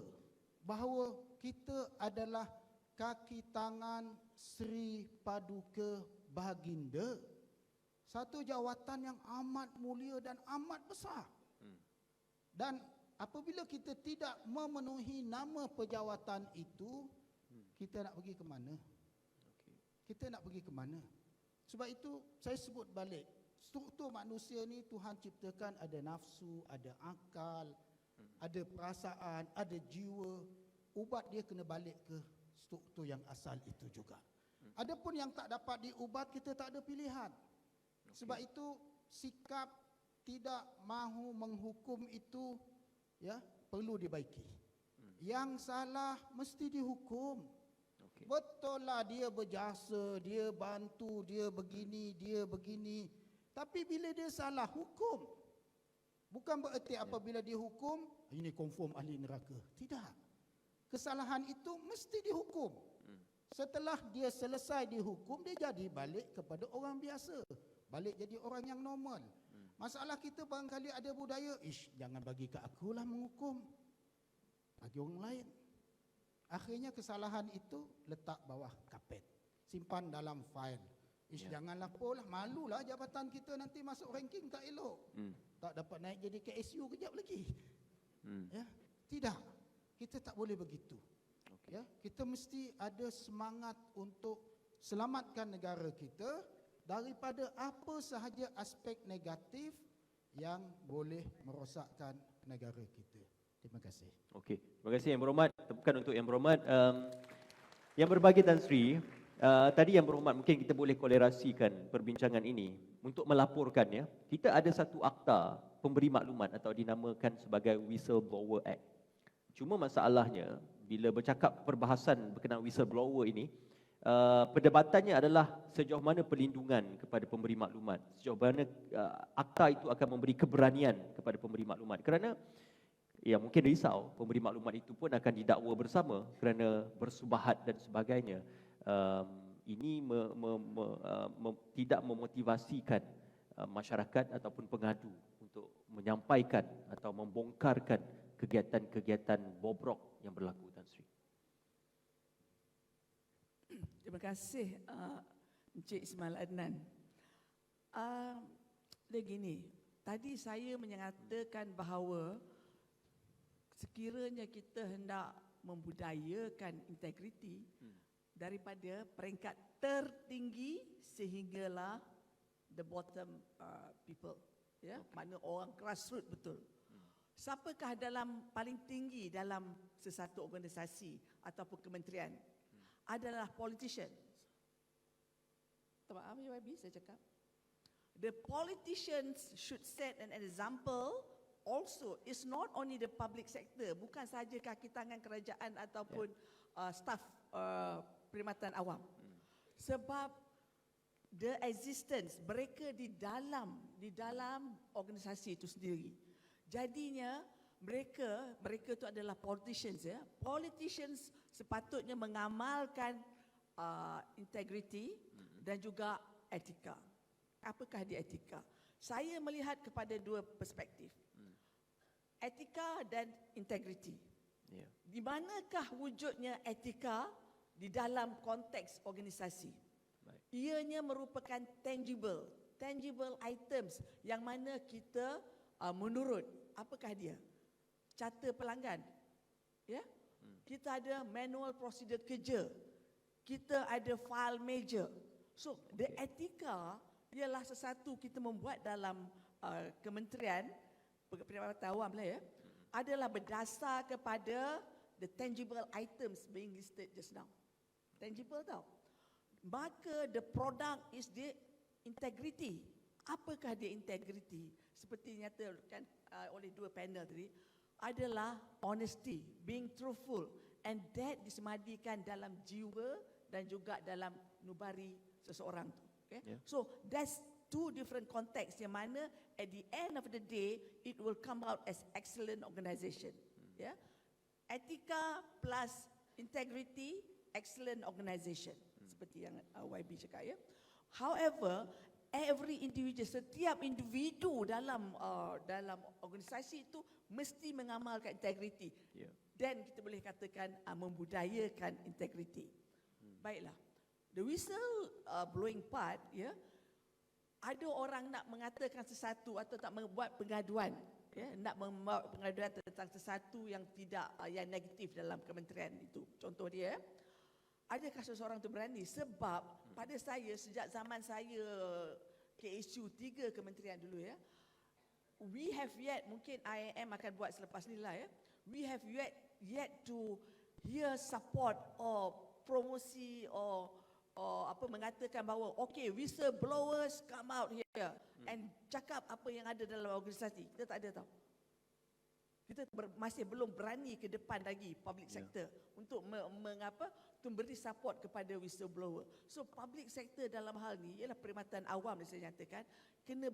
bahawa kita adalah kaki tangan Sri Paduka Baginda. Satu jawatan yang amat mulia dan amat besar. Dan apabila kita tidak memenuhi nama pejawatan itu, kita nak pergi ke mana? Kita nak pergi ke mana? Sebab itu saya sebut balik, struktur manusia ni Tuhan ciptakan ada nafsu, ada akal, ada perasaan, ada jiwa. Ubat dia kena balik ke struktur yang asal itu juga. Adapun yang tak dapat diubat, kita tak ada pilihan. Sebab itu sikap tidak mahu menghukum itu ya perlu dibaiki. Yang salah mesti dihukum. Betul lah dia berjasa, dia bantu, dia begini. Tapi bila dia salah, hukum. Bukan bererti apabila dihukum, ini confirm ahli neraka. Tidak. Kesalahan itu mesti dihukum. Setelah dia selesai dihukum, dia jadi balik kepada orang biasa. Balik jadi orang yang normal. Masalah kita barangkali ada budaya, jangan bagi ke akulah menghukum. Bagi orang lain. Akhirnya kesalahan itu letak bawah kapet. Simpan dalam fail. Janganlah polah, malulah jabatan kita nanti masuk ranking tak elok. Tak dapat naik jadi KSU kejap lagi. Ya, tidak. Kita tak boleh begitu. Ya, kita mesti ada semangat untuk selamatkan negara kita daripada apa sahaja aspek negatif yang boleh merosakkan negara kita. Terima kasih. Okey, terima kasih Yang Berhormat. Tepukan untuk Yang Berhormat. Yang berbagi Tan Sri, tadi Yang Berhormat mungkin kita boleh kolerasikan perbincangan ini untuk melaporkan ya. Kita ada satu akta pemberi maklumat atau dinamakan sebagai Whistleblower Act. Cuma masalahnya bila bercakap perbahasan berkenaan whistleblower ini, perdebatannya adalah sejauh mana perlindungan kepada pemberi maklumat, sejauh mana akta itu akan memberi keberanian kepada pemberi maklumat. Kerana ya mungkin risau pemberi maklumat itu pun akan didakwa bersama kerana bersubahat dan sebagainya. Ini tidak memotivasikan masyarakat ataupun pengadu untuk menyampaikan atau membongkarkan kegiatan-kegiatan bobrok yang berlaku, Tan Sri. Terima kasih Encik Ismail Adnan. Begini, tadi saya menyatakan bahawa sekiranya kita hendak membudayakan integriti daripada peringkat tertinggi sehinggalah the bottom people, ya, mana orang grassroots betul. Siapakah paling tinggi dalam sesuatu organisasi ataupun kementerian? Adalah politician. Maaf ya YB, saya cakap. The politicians should set an example also. It's not only the public sector, bukan sahaja kaki tangan kerajaan ataupun staf perkhidmatan awam. Sebab the existence mereka di dalam organisasi itu sendiri. Jadinya mereka itu adalah politicians, ya. Politicians sepatutnya mengamalkan integrity dan juga etika. Apakah dia etika? Saya melihat kepada dua perspektif. Etika dan integrity. Ya. Di manakah wujudnya etika di dalam konteks organisasi? Baik. Ianya merupakan tangible items yang mana kita menurut. Apakah dia? Carta pelanggan. Ya? Kita ada manual prosedur kerja. Kita ada file major. So, the etika ialah sesuatu kita membuat dalam kementerian perkhidmatan awam lah, ya, adalah berdasar kepada the tangible items being listed just now. Tangible tau. Maka the product is the integrity. Apakah dia integrity? Seperti nyatakan oleh dua panel tadi, adalah honesty, being truthful, and that disemadikan dalam jiwa dan juga dalam nubari seseorang tu. Okay? Yeah. So that's two different contexts yang mana at the end of the day it will come out as excellent organisation. Yeah? Etika plus integrity, excellent organisation. Seperti yang YB cakap, ya. However, every individual, setiap individu dalam organisasi itu mesti mengamalkan integrity. Ya. Dan kita boleh katakan membudayakan integrity. Baiklah. The whistle blowing part, ya. Ada orang nak mengatakan sesuatu atau tak membuat pengaduan, ya, nak membuat pengaduan tentang sesuatu yang tidak yang negatif dalam kementerian itu. Contoh dia, adakah seseorang itu berani? Sebab pada saya sejak zaman saya KSU 3 kementerian dulu, ya, we have yet, mungkin IAM akan buat selepas ni lah, ya, we have yet to hear support or promosi or mengatakan bahawa okay, whistleblowers come out here and cakap apa yang ada dalam organisasi. Kita tak ada tahu. Kita masih belum berani ke depan lagi public sector untuk memberi support kepada whistleblower. So public sector dalam hal ni ialah perkhidmatan awam yang saya nyatakan kena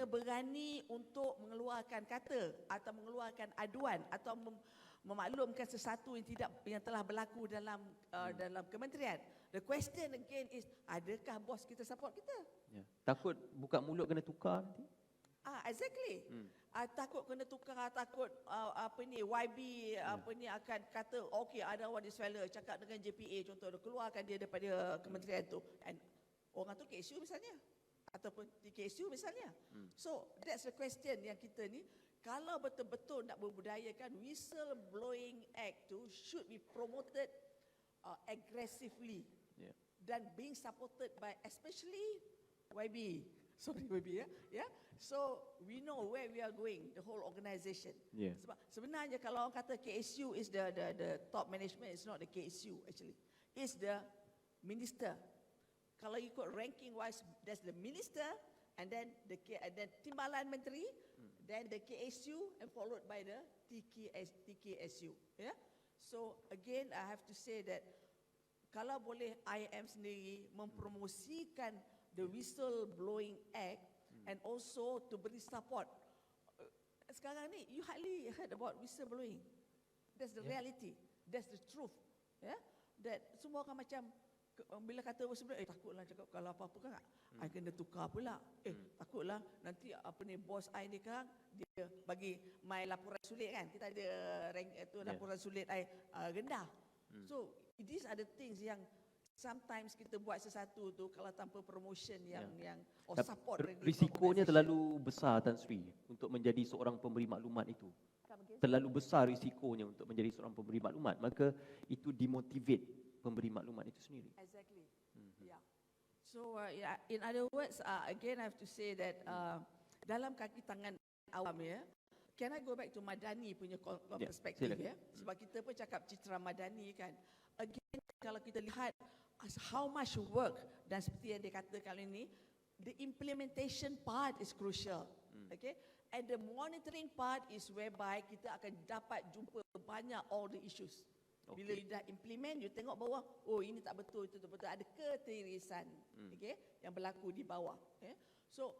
berani untuk mengeluarkan kata atau mengeluarkan aduan atau memaklumkan sesuatu yang telah berlaku dalam kementerian. The question again is, adakah bos kita support kita? Ya. Takut buka mulut kena tukar nanti? Exactly. Takut kena tukar, takut YB akan kata okay, ada one this fella cakap dengan JPA, contoh keluarkan dia daripada kementerian tu, and orang tu KSU misalnya ataupun di KSU misalnya. So that's the question yang kita ni, kalau betul-betul nak membudayakan whistleblowing act tu should be promoted aggressively, dan being supported by especially YB. Sorry YB, ya. So we know where we are going, the whole organisation. Yeah. Sebab sebenarnya kalau orang kata KSU is the top management, it's not the KSU actually. It's the minister. Kalau ikut ranking wise, that's the minister, and then timbalan menteri, then the KSU, and followed by the TKSU. Yeah. So again, I have to say that kalau boleh IAM sendiri mempromosikan the whistleblowing act and also to beri support. Sekarang ni you hardly heard about whistleblowing. That's the reality. That's the truth. Yeah? That semua orang macam bila kata whistleblowing, takutlah cakap kalau apa-apa kan I kena tukar pula. Takutlah nanti bos I ni kan dia bagi my laporan sulit kan. Kita ada rank itu laporan sulit I rendah. So these are the things yang sometimes kita buat sesuatu tu kalau tanpa promotion yang support risikonya terlalu besar, Tan Sri, untuk menjadi seorang pemberi maklumat itu. Terlalu besar risikonya untuk menjadi seorang pemberi maklumat, maka itu demotivate pemberi maklumat itu sendiri. Exactly. Yeah. So in other words, again I have to say that dalam kaki tangan awam ya. Can I go back to Madani punya perspektif silakan. ya? Sebab kita pun cakap citra Madani kan. Again, kalau kita lihat how much work dan seperti yang dia kata kali ini, the implementation part is crucial. Okay? And the monitoring part is whereby kita akan dapat jumpa banyak all the issues. Bila you dah implement, you tengok bawah, oh ini tak betul, itu tak betul. Ada ketirisan okay, yang berlaku di bawah. Okay? So,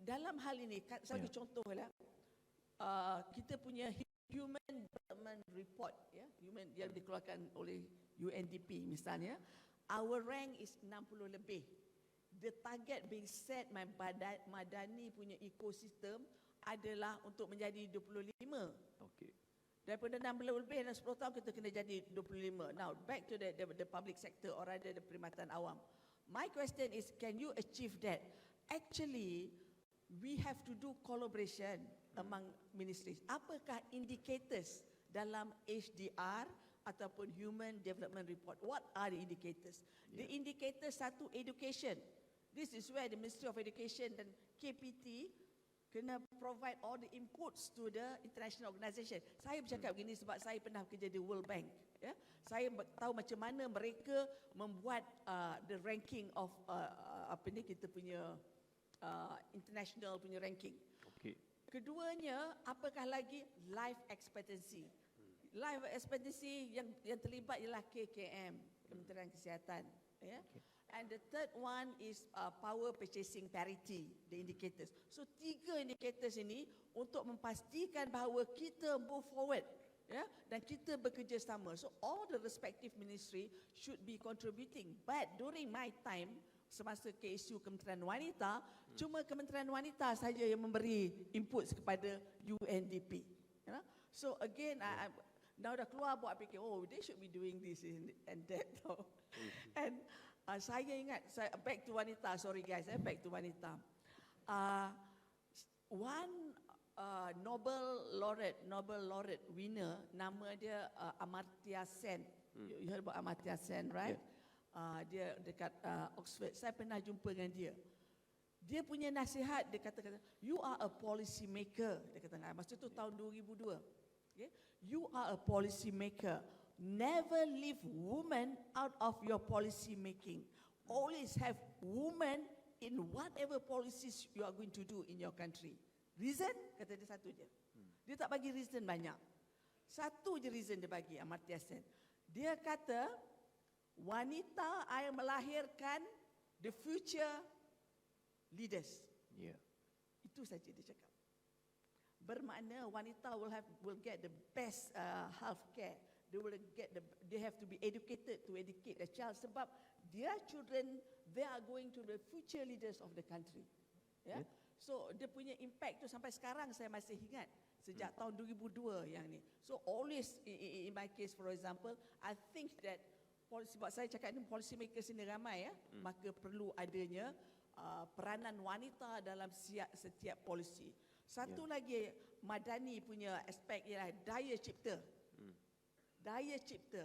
dalam hal ini, saya bagi contoh lah, kita punya Human Development Report, ya, human yang dikeluarkan oleh UNDP misalnya, our rank is 60 lebih. The target being set Madani punya ekosistem adalah untuk menjadi 25. Okey. Daripada 60 lebih dan 10 tahun kita kena jadi 25. Now back to the public sector or rather the perkhidmatan awam. My question is, can you achieve that? Actually, we have to do collaboration among ministries. Apakah indicators dalam HDR ataupun Human Development Report? What are the indicators? The indicators satu, education. This is where the Ministry of Education dan KPT kena provide all the inputs to the international organisation. Saya bercakap begini sebab saya pernah kerja di World Bank. Ya, saya tahu macam mana mereka membuat the ranking of apa ni kita punya international punya ranking. Okey. Keduanya, apakah lagi life expectancy. Life expectancy yang terlibat ialah KKM, Kementerian Kesihatan. Ya. And the third one is power purchasing parity, the indicators. So 3 indicators ini untuk memastikan bahawa kita move forward, ya, dan kita bekerjasama. So all the respective ministry should be contributing. But during my time, semasa KSU Kementerian Wanita, cuma Kementerian Wanita saja yang memberi inputs kepada UNDP. You know? So again, now dah keluar buat fikir, oh they should be doing this and that. And saya ingat, back to wanita, sorry guys, back to wanita. One Nobel laureate winner, nama dia Amartya Sen. You heard about Amartya Sen, right? Dia dekat Oxford. Saya pernah jumpa dengan dia. Dia punya nasihat, dia kata, you are a policy maker. Dia kata, masa tu tahun 2002. Okay? You are a policy maker. Never leave women out of your policy making. Always have women in whatever policies you are going to do in your country. Reason? Kata dia satu je. Dia tak bagi reason banyak. Satu je reason dia bagi, Amartya Sen. Dia kata, wanita akan melahirkan the future leaders. Ya. Itu saja dia cakap. Bermakna wanita will get the best health care. They have to be educated to educate the child sebab their children, they are going to the future leaders of the country. Yeah? So dia punya impact tu sampai sekarang saya masih ingat sejak tahun 2002 yang ni. So always in my case for example, I think that sebab saya cakap ni policy makers ni ramai ya, maka perlu adanya peranan wanita dalam setiap polisi. Satu lagi Madani punya aspek ialah daya cipta. Daya cipta.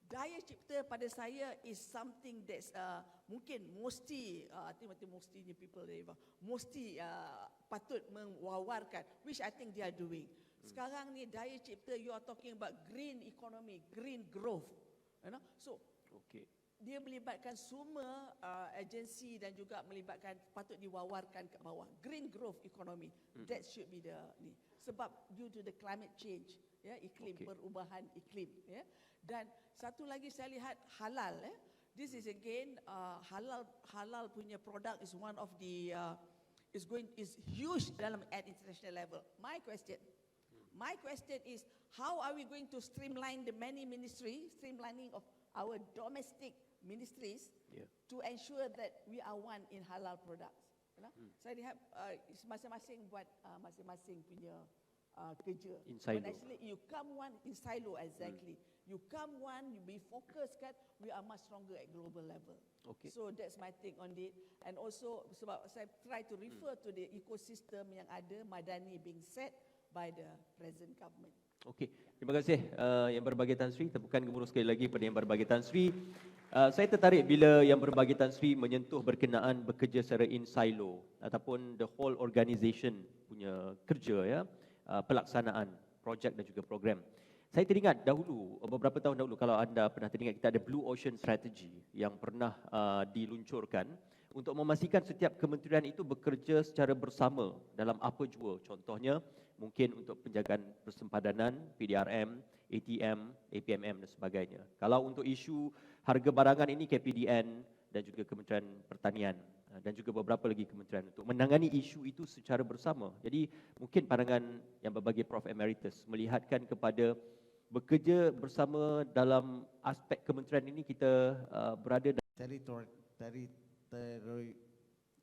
Daya cipta pada saya is something that's mungkin mesti ni people mesti patut mewawarkan, which I think they are doing. Sekarang ni daya cipta, you are talking about green economy, green growth. You know? So dia melibatkan semua agensi dan juga melibatkan patut diwawarkan ke bawah. Green growth economy. That should be the ni. Sebab due to the climate change, ya, iklim, perubahan iklim, ya. Dan satu lagi saya lihat halal, ya. This is again halal punya produk is one of the is huge dalam at international level. My question is, how are we going to streamline the many streamlining of our domestic ministries to ensure that we are one in halal products? Saya lihat masing-masing buat masing-masing punya kerja. In silo. But actually you come one in silo, exactly. You come one, you be focused kan, we are much stronger at global level. Okay. So that's my take on it. And also sebab saya try to refer to the ecosystem yang ada Madani being set by the present government. Okey, terima kasih Yang Berbahagia Tan Sri. Tepukan gemuruh sekali lagi pada Yang Berbahagia Tan Sri. Saya tertarik bila Yang Berbahagia Tan Sri menyentuh berkenaan bekerja secara in silo ataupun the whole organisation punya kerja, ya, pelaksanaan projek dan juga program. Saya teringat dahulu, beberapa tahun dahulu, kalau anda pernah teringat, kita ada Blue Ocean Strategy yang pernah diluncurkan untuk memastikan setiap kementerian itu bekerja secara bersama dalam apa jua. Contohnya, mungkin untuk penjagaan persempadanan, PDRM, ATM, APMM dan sebagainya. Kalau untuk isu harga barangan ini, KPDN dan juga Kementerian Pertanian dan juga beberapa lagi kementerian untuk menangani isu itu secara bersama. Jadi mungkin pandangan Yang Berbahagia Prof Emeritus melihatkan kepada bekerja bersama dalam aspek kementerian ini, kita berada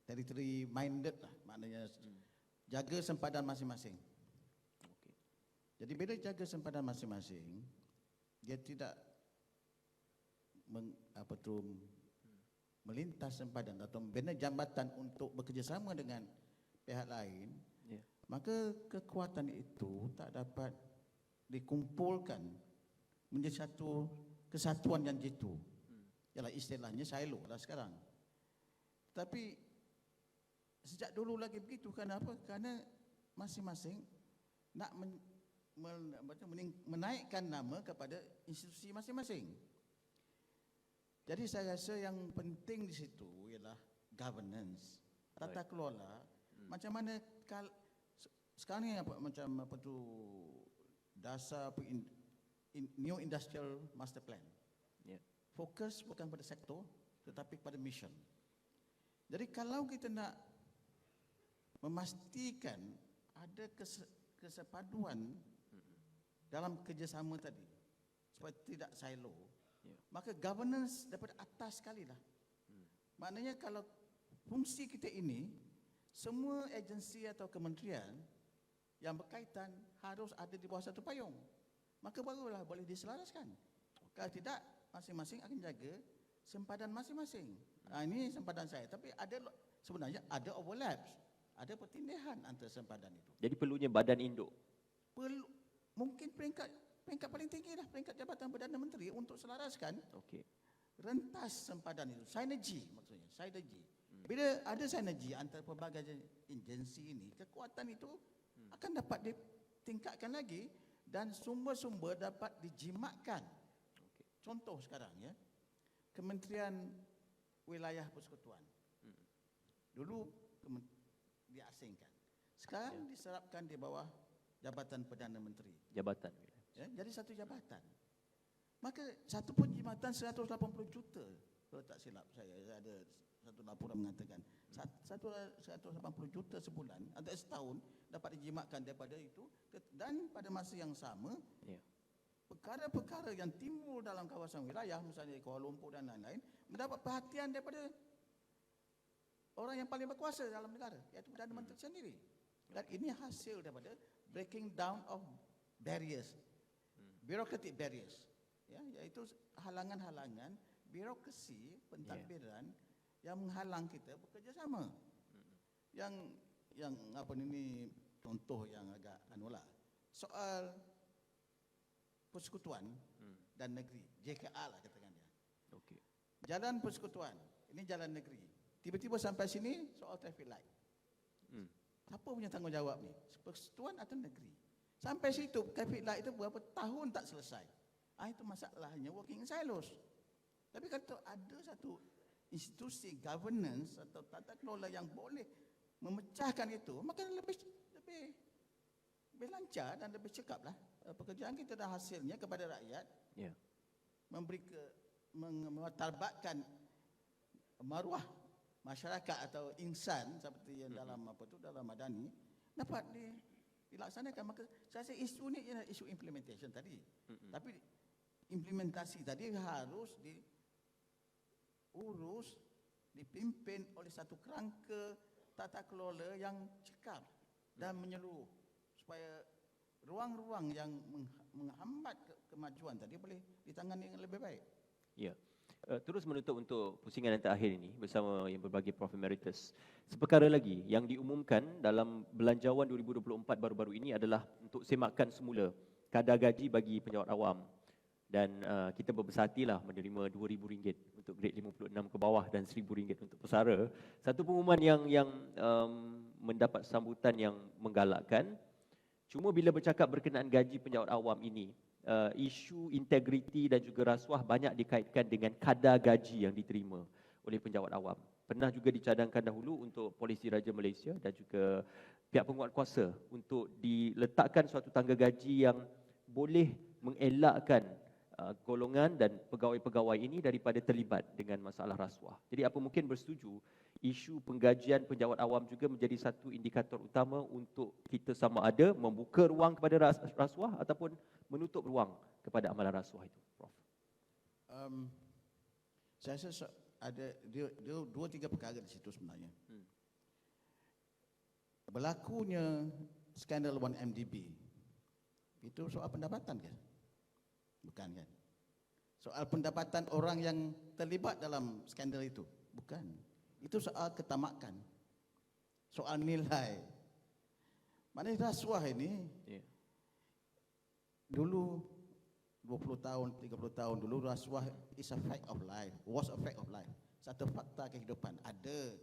territory minded lah, maknanya jaga sempadan masing-masing. Jadi bila jaga sempadan masing-masing, dia tidak melintas sempadan atau membina jambatan untuk bekerjasama dengan pihak lain, maka kekuatan itu tak dapat dikumpulkan menjadi satu kesatuan yang jitu. Ialah istilahnya silo lah sekarang. Tapi sejak dulu lagi begitu. Kenapa? Kerana masing-masing nak menaikkan nama kepada institusi masing-masing. Jadi saya rasa yang penting di situ ialah governance, tata kelola. Macam mana sekarang ni macam apa tu, dasar New Industrial Master Plan. Fokus bukan pada sektor tetapi pada mission. Jadi kalau kita nak memastikan ada kesepaduan dalam kerjasama tadi supaya tidak silo, maka governance daripada atas sekali lah. Maknanya kalau fungsi kita ini, semua agensi atau kementerian yang berkaitan harus ada di bawah satu payung, maka barulah boleh diselaraskan. Kalau tidak, masing-masing akan jaga sempadan masing-masing. Ini sempadan saya, tapi sebenarnya ada overlaps, ada pertindihan antara sempadan itu. Jadi perlunya badan induk. Mungkin peringkat paling tinggi lah, peringkat Jabatan Perdana Menteri untuk selaraskan rentas sempadan itu. Sinergi maksudnya, sinergi. Bila ada sinergi antara pelbagai agensi ini, kekuatan itu akan dapat ditingkatkan lagi dan sumber-sumber dapat dijimatkan. Contoh sekarang, ya, Kementerian Wilayah Persekutuan. Dulu diasingkan. Sekarang diserapkan di bawah Jabatan Perdana Menteri. Jabatan. Ya, jadi satu jabatan. Maka satu pun jabatan 180 juta. Kalau tak silap saya ada satu laporan mengatakan 180 juta sebulan atau setahun dapat dijimatkan daripada itu, dan pada masa yang sama perkara-perkara yang timbul dalam kawasan wilayah, misalnya Kuala Lumpur dan lain-lain, mendapat perhatian daripada orang yang paling berkuasa dalam negara, iaitu Perdana Menteri sendiri. Dan ini hasil daripada breaking down of barriers, bureaucratic barriers, ya, iaitu halangan-halangan birokrasi pentadbiran yang menghalang kita bekerjasama. Yang apa ini contoh yang agak anulah, soal persekutuan dan negeri, JKA lah katakan dia. Jalan persekutuan, ini jalan negeri. Tiba-tiba sampai sini soal traffic light. Siapa punya tanggungjawab ni? Persekutuan atau negeri? Sampai situ traffic light itu berapa tahun tak selesai. Itu masalahnya working in silos. Tapi kalau ada satu institusi governance atau tata kelola yang boleh memecahkan itu, maka lebih lancar dan lebih cekaplah pekerjaan kita dan hasilnya kepada rakyat. Mentarbatkan maruah masyarakat atau insan seperti yang dalam dalam Madani dapat dilaksanakan. Maka saya rasa isu ni ialah isu implementation tadi. Tapi implementasi tadi harus diurus, dipimpin oleh satu kerangka tata kelola yang cekap dan menyeluruh, supaya ruang-ruang yang menghambat kemajuan tadi boleh ditangani dengan lebih baik. Ya. Terus menutup untuk pusingan yang terakhir ini bersama Yang Berbahagia Prof Emeritus. Seperkara lagi yang diumumkan dalam Belanjawan 2024 baru-baru ini adalah untuk semakan semula kadar gaji bagi penjawat awam. Dan kita berbesar hatilah menerima RM2,000 untuk grade 56 ke bawah dan RM1,000 untuk pesara. Satu pengumuman yang mendapat sambutan yang menggalakkan. Cuma bila bercakap berkenaan gaji penjawat awam ini, isu integriti dan juga rasuah banyak dikaitkan dengan kadar gaji yang diterima oleh penjawat awam. Pernah juga dicadangkan dahulu untuk Polisi Raja Malaysia dan juga pihak penguatkuasa untuk diletakkan suatu tangga gaji yang boleh mengelakkan golongan dan pegawai-pegawai ini daripada terlibat dengan masalah rasuah. Jadi apa mungkin bersetuju isu penggajian penjawat awam juga menjadi satu indikator utama untuk kita sama ada membuka ruang kepada rasuah ataupun menutup ruang kepada amalan rasuah itu, Prof. Saya rasa ada dia 2-3 perkara di situ sebenarnya. Berlakunya skandal 1MDB itu soal pendapatan kan? Bukan kan? Soal pendapatan orang yang terlibat dalam skandal itu? Bukan. Itu soal ketamakan. Soal nilai. Maknanya rasuah ini dulu 20 tahun, 30 tahun dulu rasuah is a fact of life, was a fact of life. Satu fakta kehidupan ada,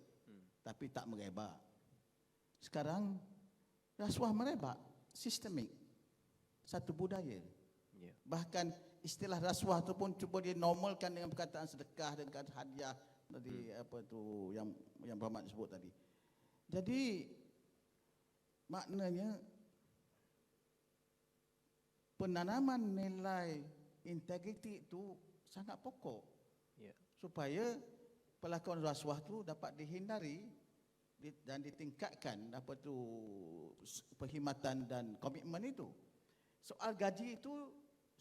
tapi tak merebak. Sekarang rasuah merebak, sistemik, satu budaya. Bahkan istilah rasuah itu pun cuba dia normalkan dengan perkataan sedekah dan hadiah tadi apa tu yang Muhammad sebut tadi. Jadi maknanya penanaman nilai integriti itu sangat pokok supaya pelakon rasuah itu dapat dihindari dan ditingkatkan apa tu perkhidmatan dan komitmen itu. Soal gaji itu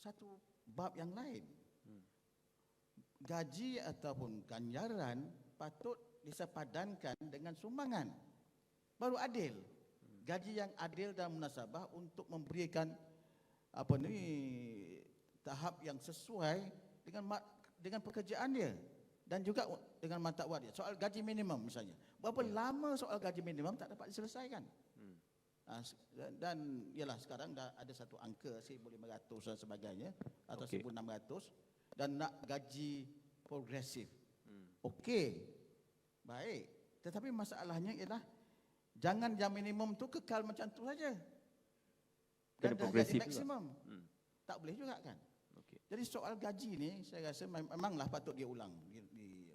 satu bab yang lain. Gaji ataupun ganjaran patut disepadankan dengan sumbangan. Baru adil. Gaji yang adil dan munasabah untuk memberikan apa ni tahap yang sesuai dengan pekerjaan dia dan juga dengan manfaat dia. Soal gaji minimum misalnya. Berapa lama soal gaji minimum tak dapat diselesaikan? Dan ialah sekarang dah ada satu angka 1,500 dan sebagainya atau 1,600 dan nak gaji progresif. Okey. Baik. Tetapi masalahnya ialah jangan jam minimum tu kekal macam tu saja. Dan progresif maksimum. Tak boleh juga kan? Jadi soal gaji ni saya rasa memanglah patut dia ulang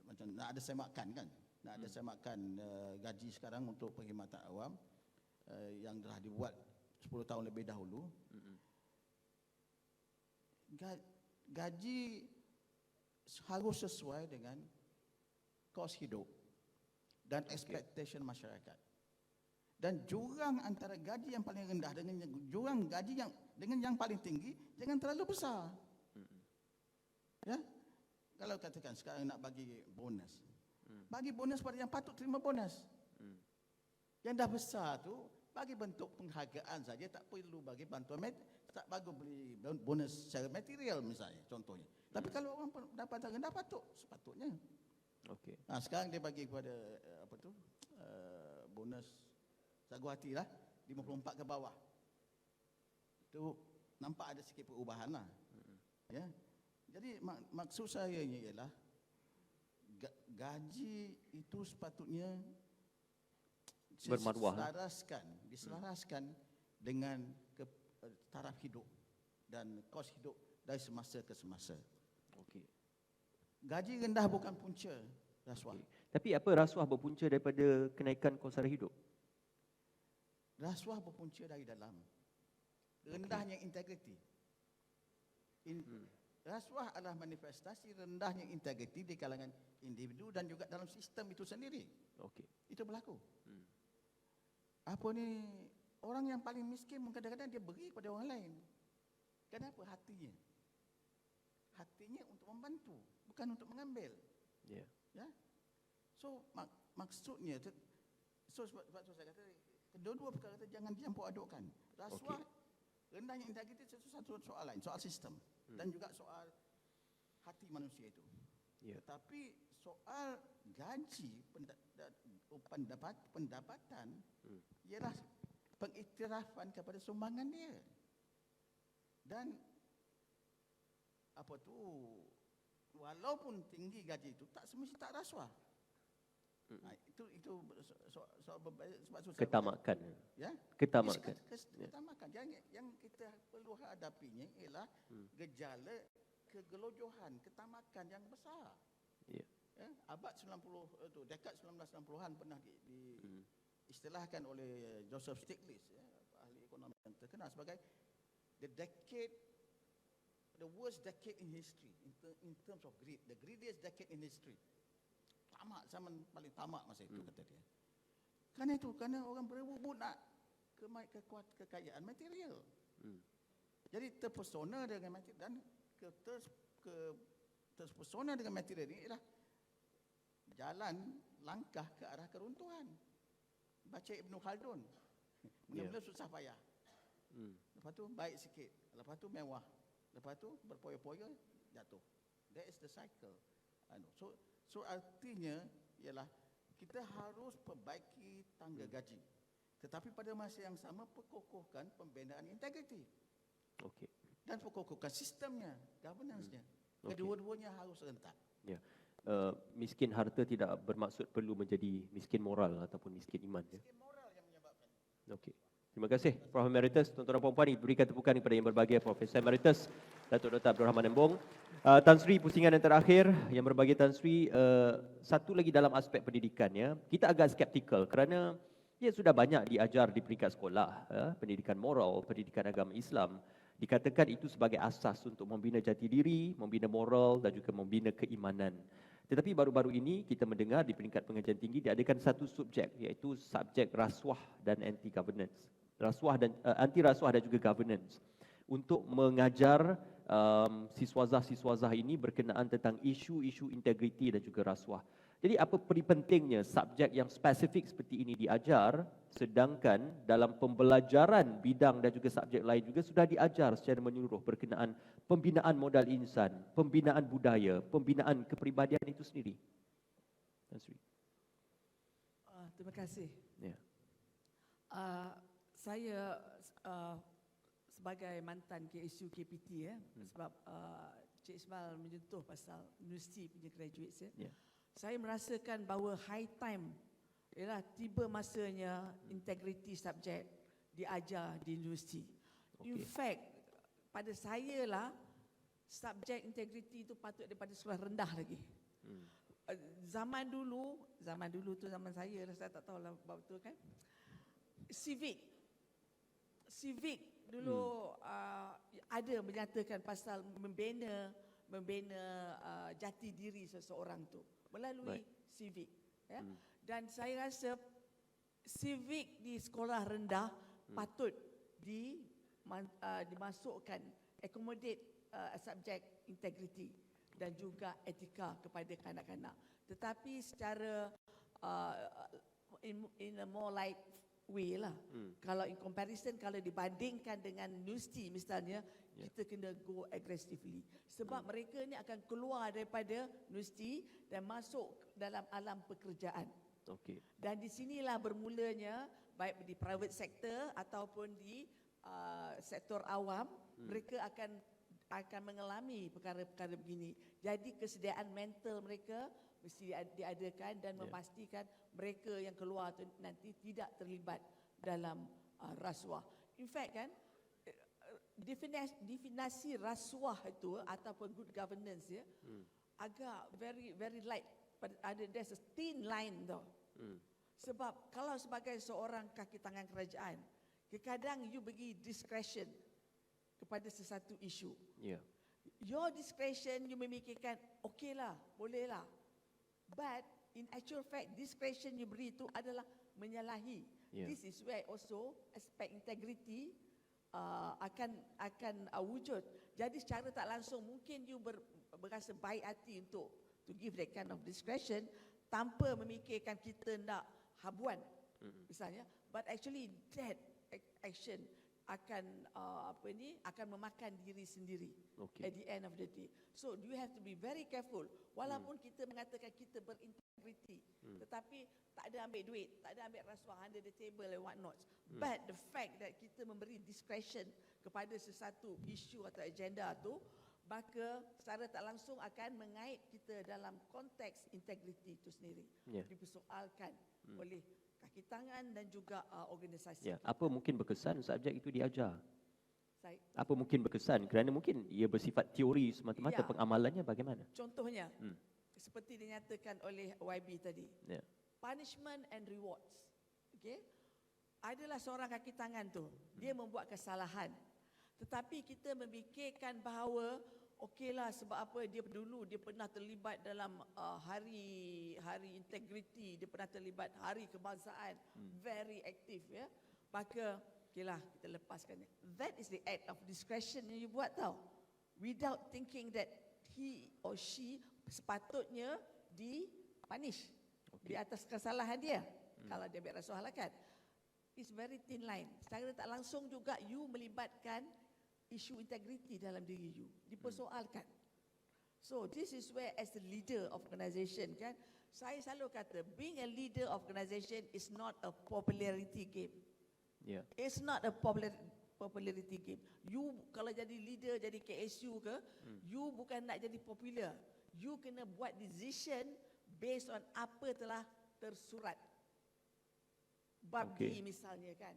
macam nak ada semakan kan? Nak ada semakan gaji sekarang untuk perkhidmatan awam. Yang telah dibuat 10 tahun lebih dahulu. Gaji harus sesuai dengan kos hidup dan expectation masyarakat. Dan jurang antara gaji yang paling rendah dengan jurang gaji yang dengan yang paling tinggi jangan terlalu besar. Ya? Kalau katakan sekarang nak bagi bonus. Bagi bonus pada yang patut terima bonus. Yang dah besar tu bagi bentuk penghargaan saja, tak perlu bagi bantuan tak bagus beli bonus secara material misalnya contohnya. Tapi kalau orang pendapatan rendah patut sepatutnya. Nah, sekarang dia bagi kepada apa tu bonus sagu hati lah 54 ke bawah. Itu nampak ada sikit perubahan lah. Ya. Jadi maksud saya ialah gaji itu sepatutnya diselaraskan dengan taraf hidup dan kos hidup dari semasa ke semasa. Gaji rendah bukan punca rasuah. Tapi apa rasuah berpunca daripada kenaikan kos sara hidup? Rasuah berpunca dari dalam rendahnya integriti. Rasuah adalah manifestasi rendahnya integriti di kalangan individu dan juga dalam sistem itu sendiri. Itu berlaku. Apa ni, orang yang paling miskin kadang-kadang dia beri kepada orang lain. Kenapa? Hatinya. Hatinya untuk membantu, bukan untuk mengambil. Ya. So maksudnya sebab saya kata kedua-dua perkara itu jangan dicampur adukkan. Rasuah rendahnya integriti itu satu soal lain, soal sistem dan juga soal hati manusia itu. Tetapi soal gaji pendapatan ialah pengiktirafan kepada sumbangan dia. Dan apa tu, walaupun tinggi gaji itu tak semestinya tak rasuah. Itu sebab susah. Ketamakan. Ya. Ketamakan. Ketamakan. Yang kita perlu hadapinya ialah gejala kegelojohan, ketamakan yang besar. Ya. Ya, abad 90 itu, dekad 1960-an pernah istilahkan oleh Joseph Stiglitz, ya, ahli ekonomi yang terkenal sebagai the worst decade in history in terms of greed, the greediest decade in history. Tamak, zaman paling tamak masa itu, kata dia. Kerana orang berebut nak kekayaan material. Jadi terpesona dengan material dan terpesona dengan material ini ialah jalan langkah ke arah keruntuhan. Baca Ibn Khaldun. Mula-mula susah payah. Lepas tu baik sikit. Lepas tu mewah. Lepas tu berpoya-poya jatuh. That is the cycle. So artinya ialah kita harus perbaiki tangga gaji. Tetapi pada masa yang sama perkokohkan pembinaan integriti. Okey. Dan perkokohkan sistemnya, governance-nya. Okey. Kedua-duanya harus rentak. Ya. Miskin harta tidak bermaksud perlu menjadi miskin moral ataupun miskin iman. Ya. Miskin moral yang menyebabkan. Okey. Terima kasih Prof Emeritus. Tuan-tuan dan puan-puan, berikan tepukan kepada yang berbahagia Profesor Emeritus Datuk Dr. Abdul Rahman Embong. Tan Sri, pusingan yang terakhir yang berbahagia Tan Sri, satu lagi dalam aspek pendidikan, ya. Kita agak skeptikal kerana ia sudah banyak diajar di peringkat sekolah, pendidikan moral, pendidikan agama Islam. Dikatakan itu sebagai asas untuk membina jati diri, membina moral dan juga membina keimanan. Tetapi baru-baru ini kita mendengar di peringkat pengajian tinggi diadakan satu subjek, iaitu subjek rasuah dan anti-governance. Anti-rasuah dan juga governance. Untuk mengajar siswazah-siswazah ini berkenaan tentang isu-isu integriti dan juga rasuah. Jadi apa pentingnya subjek yang spesifik seperti ini diajar, sedangkan dalam pembelajaran bidang dan juga subjek lain juga sudah diajar secara menyeluruh berkenaan pembinaan modal insan, pembinaan budaya, pembinaan kepribadian itu sendiri. Tan Sri. Terima kasih. Ya. Saya sebagai mantan KSU KPT, sebab Cik Ismail menyentuh pasal universiti punya graduates, ya. Saya merasakan bahawa high time ialah tiba masanya integriti subjek diajar di universiti. In fact, pada saya lah subjek integriti itu patut daripada sekolah rendah lagi. Zaman dulu tu zaman saya lah, saya tak tahu lah betul kan. Civic dulu ada menyatakan pasal membina jati diri seseorang tu melalui civic, ya. Dan saya rasa civic di sekolah rendah patut dimasukkan, accommodate subjek integriti dan juga etika kepada kanak-kanak. Tetapi secara in a more light way lah. Kalau in comparison, kalau dibandingkan dengan universiti misalnya, kita kena go aggressively. Sebab mereka ni akan keluar daripada universiti dan masuk dalam alam pekerjaan. Okey. Dan di sinilah bermulanya, baik di private sector ataupun di sektor awam, mereka akan mengalami perkara-perkara begini. Jadi kesediaan mental mereka mesti diadakan dan memastikan mereka yang keluar tu nanti tidak terlibat dalam rasuah. In fact kan, definisi rasuah itu ataupun good governance, ya, agak very light. There's a thin line tau. Sebab kalau sebagai seorang kaki tangan kerajaan, kadang you bagi discretion kepada sesuatu isu. Yeah. Your discretion, you memikirkan, okey lah, boleh lah. But in actual fact, discretion you beri itu adalah menyalahi. Yeah. This is where also aspek integrity akan wujud. Jadi secara tak langsung mungkin you berasa baik hati untuk to give that kind of discretion tanpa memikirkan kita nak habuan misalnya, but actually that action akan memakan diri sendiri Okey. at the end of the day. So you have to be very careful. Walaupun kita mengatakan kita berintegriti, tetapi tak ada ambil duit, tak ada ambil rasuah under the table and what not. But the fact that kita memberi discretion kepada sesuatu isu atau agenda tu, maka secara tak langsung akan mengait kita dalam konteks integriti itu sendiri. Ya. Dipersoalkan oleh kaki tangan dan juga organisasi. Ya, apa mungkin berkesan subjek itu diajar? Saya, Apa mungkin berkesan? Kerana mungkin ia bersifat teori semata-mata, Ya. pengamalannya bagaimana? contohnya, seperti dinyatakan oleh YB tadi, Ya. punishment and rewards. Okay? Adalah seorang kaki tangan tu, dia membuat kesalahan. Tetapi kita memikirkan bahawa okeylah sebab apa dia pernah terlibat dalam hari integriti, dia pernah terlibat hari kebangsaan, very aktif ya. Maka okeylah kita lepaskan dia. That is the act of discretion yang you buat tau. Without thinking that he or she sepatutnya dipunish di atas kesalahan dia. Kalau dia ambil rasuah lah kan. It's very thin line. Secara tak langsung juga you melibatkan isu integriti dalam diri you, dipersoalkan. So this is where as a leader of organisation kan, saya selalu kata being a leader of organisation is not a popularity game. Ya. It's not a popularity game. You kalau jadi leader, jadi KSU ke, you bukan nak jadi popular. You kena buat decision based on apa telah tersurat. Bab Okey. D misalnya kan,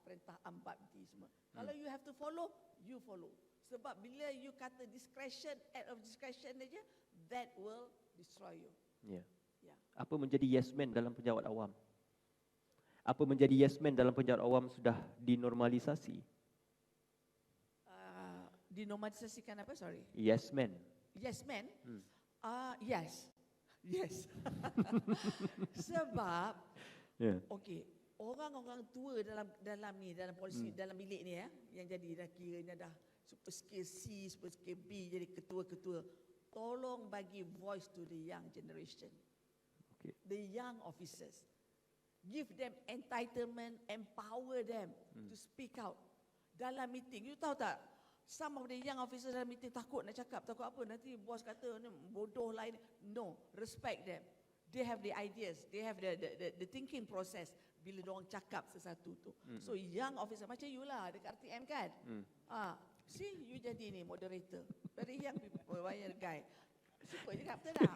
perintah bab D semua. Kalau you have to follow, you follow. Sebab bila you kata discretion, act of discretion aja, that will destroy you. Ya. Ya. Apa menjadi yes man dalam penjawat awam? Apa menjadi yes man dalam penjawat awam sudah dinormalisasi? Dinormalisasikan apa? Sorry. Yes man. Yes, man. Yes. Yes. Sebab Ya. okey, orang-orang tua dalam polisi dalam bilik ni ya, yang jadi dah kiranya dah super skill C, super skill B, jadi ketua-ketua. Tolong bagi voice to the young generation. Okey. The young officers. Give them entitlement, empower them to speak out. Dalam meeting, you tahu tak? Some of the young officers dalam meeting takut nak cakap, takut apa? Nanti bos kata ni bodoh lah ini. No, respect them. They have the ideas, they have the thinking process bila diorang cakap sesuatu tu. So young officer macam you lah dekat RTM kan. See you jadi ni moderator. Very young people, guy. Suka cakap betul tak?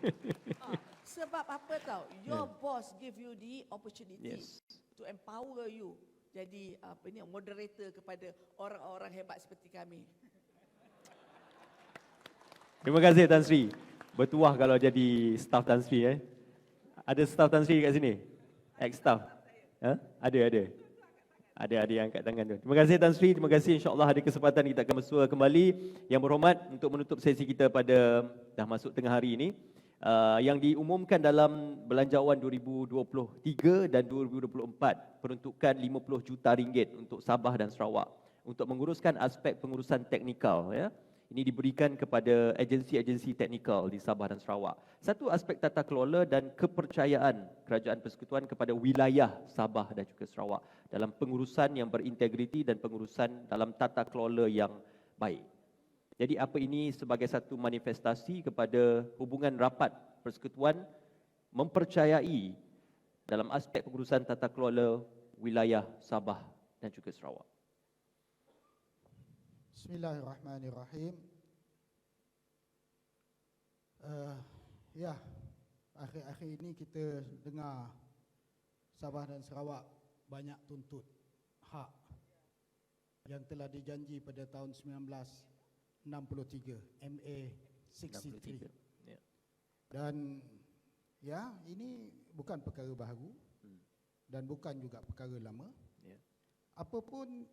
Sebab apa tau? Your boss give you the opportunity Yes. to empower you jadi moderator kepada orang-orang hebat seperti kami. Terima kasih Tan Sri. Bertuah kalau jadi staff Tan Sri. Ada staff Tan Sri kat sini? Ex-staff? Ada. Ada yang angkat tangan tu. Terima kasih Tan Sri. Terima kasih, insyaAllah ada kesempatan kita akan bersua kembali. Yang berhormat, untuk menutup sesi kita pada dah masuk tengah hari ini, yang diumumkan dalam Belanjawan 2023 dan 2024 peruntukan 50 juta ringgit untuk Sabah dan Sarawak untuk menguruskan aspek pengurusan teknikal ya. Ini diberikan kepada agensi-agensi teknikal di Sabah dan Sarawak. Satu aspek tata kelola dan kepercayaan Kerajaan Persekutuan kepada wilayah Sabah dan juga Sarawak dalam pengurusan yang berintegriti dan pengurusan dalam tata kelola yang baik. Jadi apa ini sebagai satu manifestasi kepada hubungan rapat Persekutuan mempercayai dalam aspek pengurusan tata kelola wilayah Sabah dan juga Sarawak. Bismillahirrahmanirrahim. Ya, akhir-akhir ini kita dengar Sabah dan Sarawak banyak tuntut hak yang telah dijanji pada tahun 1963, MA 63. Ya. Dan ya, ini bukan perkara baru dan bukan juga perkara lama. Ya. Apapun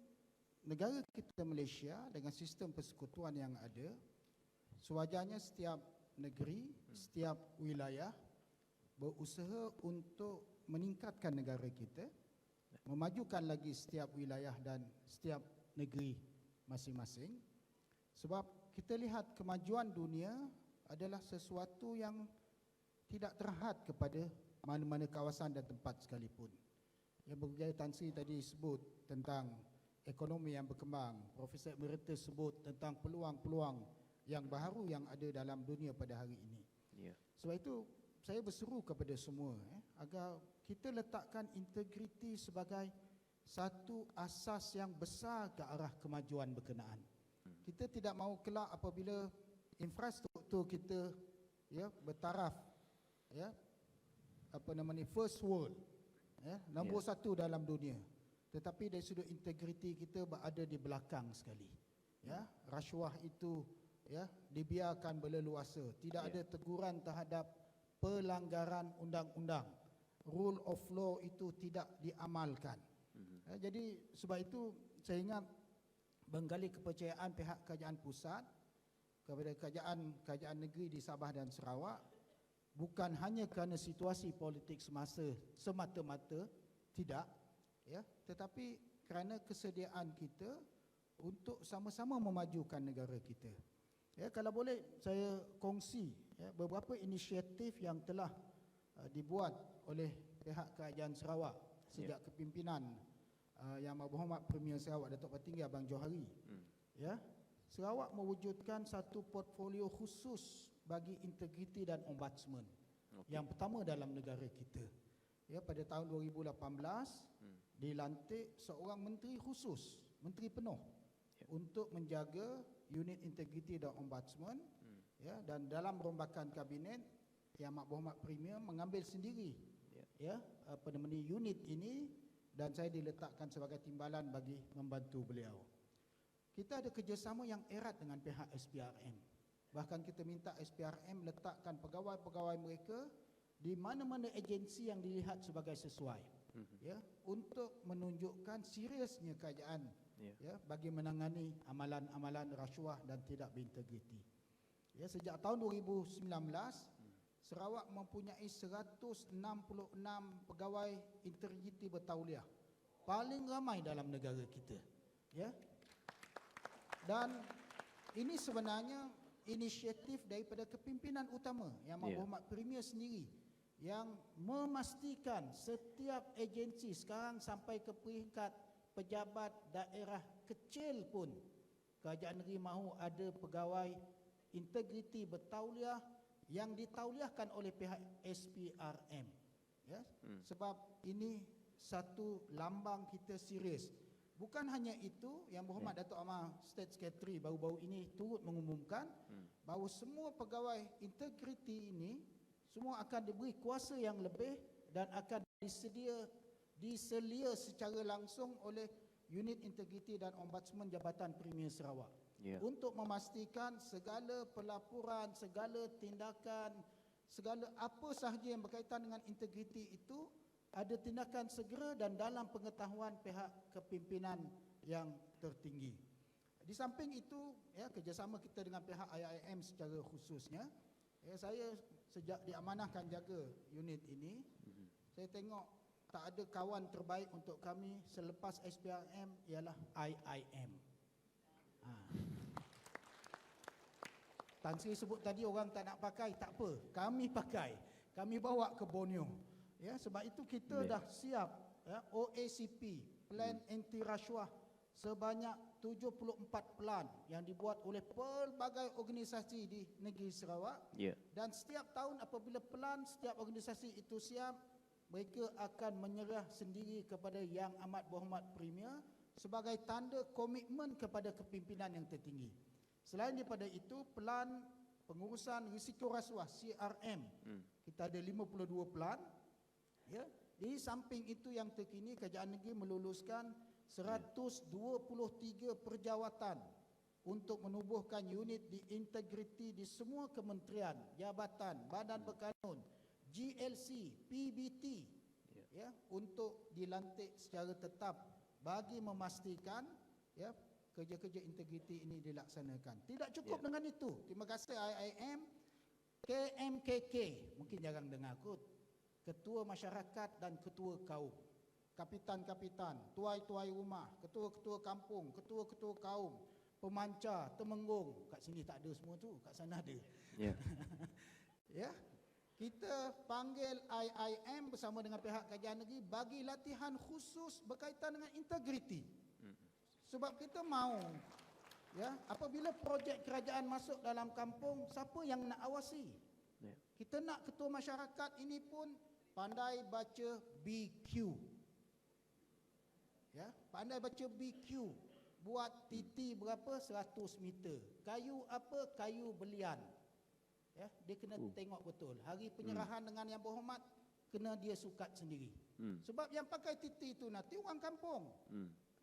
negara kita Malaysia dengan sistem persekutuan yang ada, sewajarnya setiap negeri, setiap wilayah berusaha untuk meningkatkan negara kita, memajukan lagi setiap wilayah dan setiap negeri masing-masing. Sebab kita lihat kemajuan dunia adalah sesuatu yang tidak terhad kepada mana-mana kawasan dan tempat sekalipun. Yang berjaya Tan Sri tadi sebut tentang ekonomi yang berkembang. Profesor Emeritus sebut tentang peluang-peluang yang baharu yang ada dalam dunia pada hari ini. Ya. Sebab itu saya berseru kepada semua agar kita letakkan integriti sebagai satu asas yang besar ke arah kemajuan berkenaan. Kita tidak mahu kelak apabila infrastruktur kita bertaraf first world, nombor satu dalam dunia, tetapi dari sudut integriti kita berada di belakang sekali. Rasuah itu dibiarkan berleluasa, tidak ada teguran terhadap pelanggaran undang-undang, rule of law itu tidak diamalkan. Jadi sebab itu saya ingat menggali kepercayaan pihak kerajaan pusat kepada kerajaan negeri di Sabah dan Sarawak, bukan hanya kerana situasi politik semata-mata, tidak, tetapi kerana kesediaan kita untuk sama-sama memajukan negara kita. Kalau boleh saya kongsi beberapa inisiatif yang telah dibuat oleh pihak kerajaan Sarawak sejak kepimpinan Yang Berhormat Premier Sarawak Datuk Patinggi Abang Johari. Sarawak mewujudkan satu portfolio khusus bagi integriti dan ombudsman. Yang pertama dalam negara kita. Pada tahun 2018 dilantik seorang menteri khusus, menteri penuh untuk menjaga unit integriti dan ombudsman. Dan dalam rombakan kabinet Yang Berhormat Premier mengambil sendiri unit ini, dan saya diletakkan sebagai timbalan bagi membantu beliau. Kita ada kerjasama yang erat dengan pihak SPRM. Bahkan kita minta SPRM letakkan pegawai-pegawai mereka di mana-mana agensi yang dilihat sebagai sesuai, untuk menunjukkan seriusnya kerajaan bagi menangani amalan-amalan rasuah dan tidak berintegriti. Sejak tahun 2019 Sarawak mempunyai 166 pegawai integriti bertauliah, paling ramai dalam negara kita. Dan ini sebenarnya inisiatif daripada kepimpinan utama Yang Berhormat Premier sendiri, yang memastikan setiap agensi sekarang sampai ke peringkat pejabat daerah kecil pun kerajaan negeri mahu ada pegawai integriti bertauliah yang ditauliahkan oleh pihak SPRM. Sebab ini satu lambang kita serius. Bukan hanya itu, Yang Berhormat Datuk Amar State Secretary baru-baru ini turut mengumumkan bahawa semua pegawai integriti ini semua akan diberi kuasa yang lebih dan akan diselia secara langsung oleh unit integriti dan ombudsman Jabatan Premier Sarawak. Untuk memastikan segala pelaporan, segala tindakan, segala apa sahaja yang berkaitan dengan integriti itu ada tindakan segera dan dalam pengetahuan pihak kepimpinan yang tertinggi. Di samping itu, kerjasama kita dengan pihak IIM secara khususnya, saya sejak diamanahkan jaga unit ini, saya tengok tak ada kawan terbaik untuk kami selepas SPRM ialah IIM. Tan Sri sebut tadi orang tak nak pakai, tak apa, kami pakai, kami bawa ke Borneo. Sebab itu kita dah siap OACP, Plan Anti Rasuah, sebanyak 74 plan yang dibuat oleh pelbagai organisasi di negeri Sarawak. Dan setiap tahun apabila plan setiap organisasi itu siap, mereka akan menyerah sendiri kepada Yang Amat Berhormat Premier sebagai tanda komitmen kepada kepimpinan yang tertinggi. Selain daripada itu, pelan pengurusan risiko rasuah CRM, kita ada 52 plan. Di samping itu yang terkini, kerajaan negeri meluluskan 123 perjawatan untuk menubuhkan unit di integriti di semua kementerian, jabatan, badan berkanun, GLC, PBT, untuk dilantik secara tetap bagi memastikan kerja-kerja integriti ini dilaksanakan. Tidak cukup dengan itu. Terima kasih IIM, KMKK, mungkin jarang dengar kot, Ketua Masyarakat dan Ketua Kaum, Kapitan-kapitan, tuai-tuai rumah, ketua-ketua kampung, ketua-ketua kaum, pemancar, temenggung. Kat sini tak ada semua tu, kat sana ada. Kita panggil IIM bersama dengan pihak kerajaan negeri bagi latihan khusus berkaitan dengan integriti. Sebab kita mau, ya, apabila projek kerajaan masuk dalam kampung, siapa yang nak awasi? Ya. Kita nak ketua masyarakat ini pun pandai baca BQ. Ya, pandai baca BQ. Buat titi berapa? 100 meter. Kayu apa? Kayu belian. Ya, dia kena tengok betul. Hari penyerahan dengan yang berhormat kena dia sukat sendiri. Sebab yang pakai titi itu nanti orang kampung.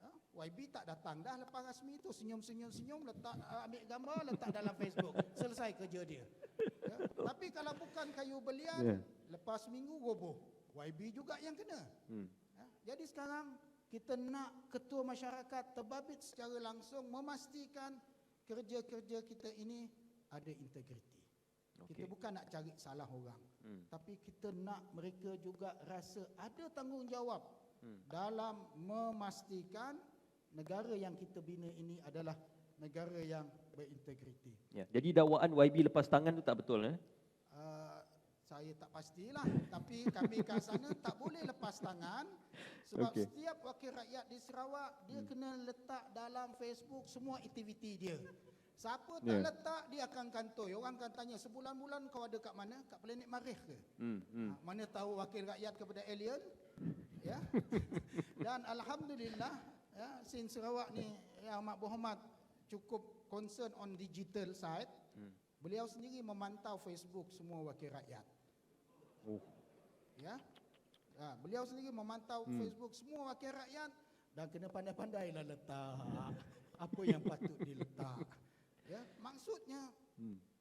Ha? YB tak datang dah lepas rasmi itu, senyum-senyum letak, ambil gambar letak dalam Facebook. Selesai kerja dia. Ya? Tapi kalau bukan kayu belian, lepas minggu roboh. YB juga yang kena. Ya? Jadi sekarang kita nak ketua masyarakat terbabit secara langsung memastikan kerja-kerja kita ini ada integriti. Kita bukan nak cari salah orang, tapi kita nak mereka juga rasa ada tanggungjawab dalam memastikan negara yang kita bina ini adalah negara yang berintegriti. Ya. Jadi dakwaan YB lepas tangan tu tak betul, Saya tak pastilah, tapi kami kat sana tak boleh lepas tangan sebab setiap wakil rakyat di Sarawak dia kena letak dalam Facebook semua aktiviti dia. Siapa tak letak dia akan kantoi. Orang akan tanya sebulan-bulan kau ada kat mana? Kat planet Marikh ke? Mana tahu wakil rakyat kepada alien? Ya. Dan alhamdulillah ya, Sin Sarawak ni yang amat berhormat cukup concern on digital side. Beliau sendiri memantau Facebook semua wakil rakyat. Ya. Beliau sendiri memantau Facebook semua wakil rakyat dan kena pandai-pandailah letak apa yang patut diletak. Ya, maksudnya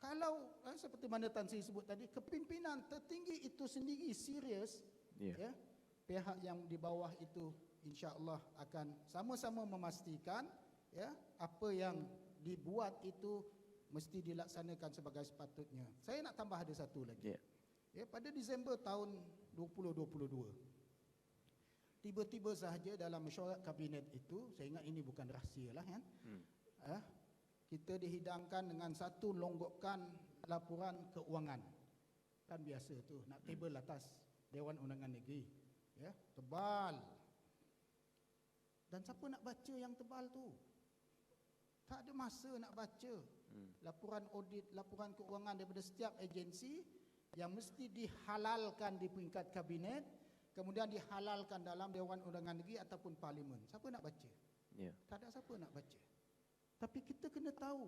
kalau seperti mana Tan Sri sebut tadi, kepimpinan tertinggi itu sendiri serius, ya, pihak yang di bawah itu insya-Allah akan sama-sama memastikan ya apa yang dibuat itu mesti dilaksanakan sebagai sepatutnya. Saya nak tambah ada satu lagi. Ya, pada Disember tahun 2022, tiba-tiba sahaja dalam mesyuarat kabinet itu, saya ingat ini bukan rahsia lah kan, kita dihidangkan dengan satu longgokan laporan keuangan. Kan biasa tu, nak table atas Dewan Undangan Negeri. Ya, tebal. Dan siapa nak baca yang tebal tu? Tak ada masa nak baca. Laporan audit, laporan keuangan daripada setiap agensi yang mesti dihalalkan di peringkat kabinet, kemudian dihalalkan dalam Dewan Undangan Negeri ataupun Parlimen. Siapa nak baca? Tak ada siapa nak baca. Tapi kita kena tahu,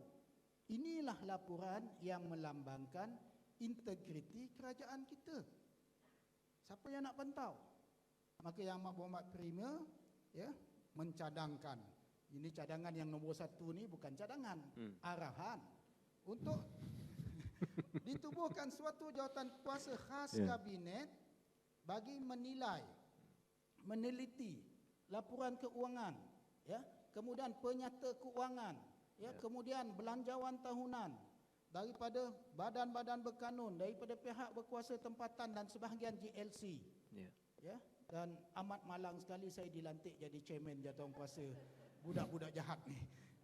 inilah laporan yang melambangkan integriti kerajaan kita. Siapa yang nak pantau? Maka Yang Amat Berhormat Premier ya, mencadangkan. Ini cadangan yang nombor 1 ni bukan cadangan, arahan untuk ditubuhkan suatu jawatan kuasa khas kabinet bagi menilai, meneliti laporan keuangan, ya, kemudian penyata keuangan, ya, kemudian belanjawan tahunan daripada badan-badan berkanun, daripada pihak berkuasa tempatan dan sebahagian GLC. Ya, dan amat malang sekali saya dilantik jadi chairman jawatankuasa budak-budak jahat ni.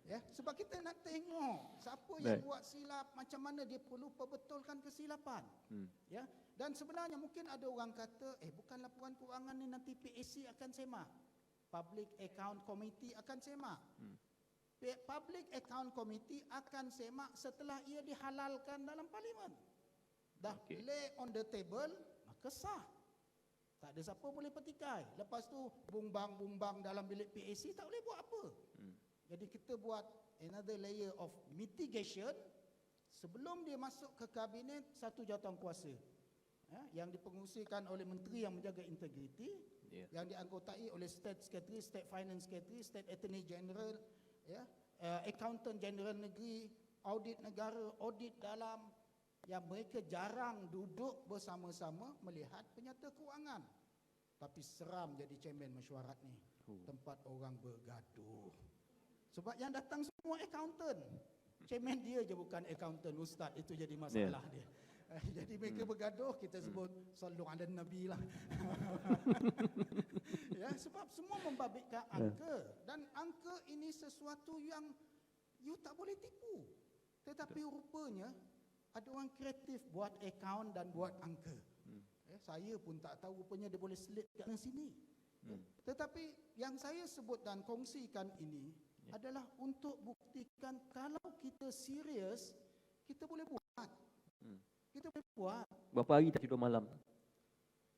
Ya, sebab kita nak tengok siapa yang buat silap, macam mana dia perlu perbetulkan kesilapan. Ya, dan sebenarnya mungkin ada orang kata, bukan laporan keuangan ni nanti PAC akan semak. Public Account Committee akan semak. Public Account Committee akan semak setelah ia dihalalkan dalam parlimen. Dah lay on the table, maka sah. Tak ada siapa boleh petikai. Lepas tu bumbang-bumbang dalam bilik PAC tak boleh buat apa. Jadi kita buat another layer of mitigation sebelum dia masuk ke kabinet satu jawatankuasa. Yang dipengurusikan oleh menteri yang menjaga integriti, yang dianggotai oleh State Secretary, State Finance Secretary, State Attorney General, ya, Accountant General Negeri, audit negara, audit dalam, yang mereka jarang duduk bersama-sama melihat penyata keuangan. Tapi seram jadi chairman mesyuarat ni. Tempat orang bergaduh. Sebab yang datang semua accountant. Chairman dia je bukan accountant, ustaz. Itu jadi masalah dia. Jadi mereka bergaduh, kita sebut sallu ala nabi lah. Ya, sebab semua membabitkan angka. Dan angka ini sesuatu yang you tak boleh tipu. Tetapi rupanya ada orang kreatif buat account dan buat angka. Saya pun tak tahu, rupanya dia boleh selit kat sini. Tetapi yang saya sebut dan kongsikan ini adalah untuk buktikan kalau kita serius, kita boleh buat. Kita boleh buat. Berapa hari tak tidur malam?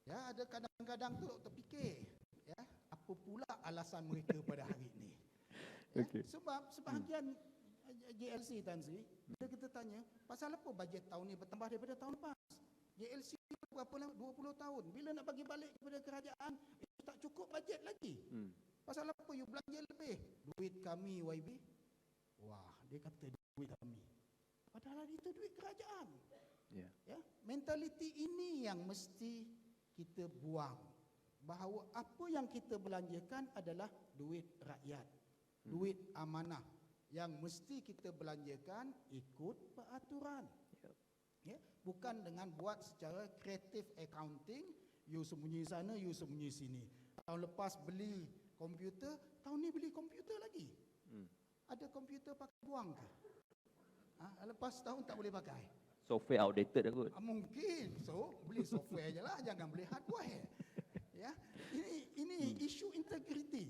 Ya, ada kadang-kadang tu terfikir, ya, apa pula alasan mereka pada hari ini. Ya, Okey. sebab sebahagian JLC Tan Sri, bila kita tanya, pasal apa bajet tahun ni bertambah daripada tahun lepas? JLC berapa lama? 20 tahun. Bila nak bagi balik kepada kerajaan, itu tak cukup bajet lagi. Pasal apa you belanja lebih? Duit kami YB. Wah, dia kata duit kami. Padahal itu duit kerajaan. Ya, mentaliti ini yang mesti kita buang. Bahawa apa yang kita belanjakan adalah duit rakyat. Duit amanah yang mesti kita belanjakan ikut peraturan. Ya, bukan dengan buat secara creative accounting, you sembunyi sana, you sembunyi sini. Tahun lepas beli komputer, tahun ni beli komputer lagi. Ada komputer pakai buang ke? Lepas tahun tak boleh pakai. Software outdated kot. Mungkin. So, beli software je lah, jangan beli hardware. Ya, ini isu integriti.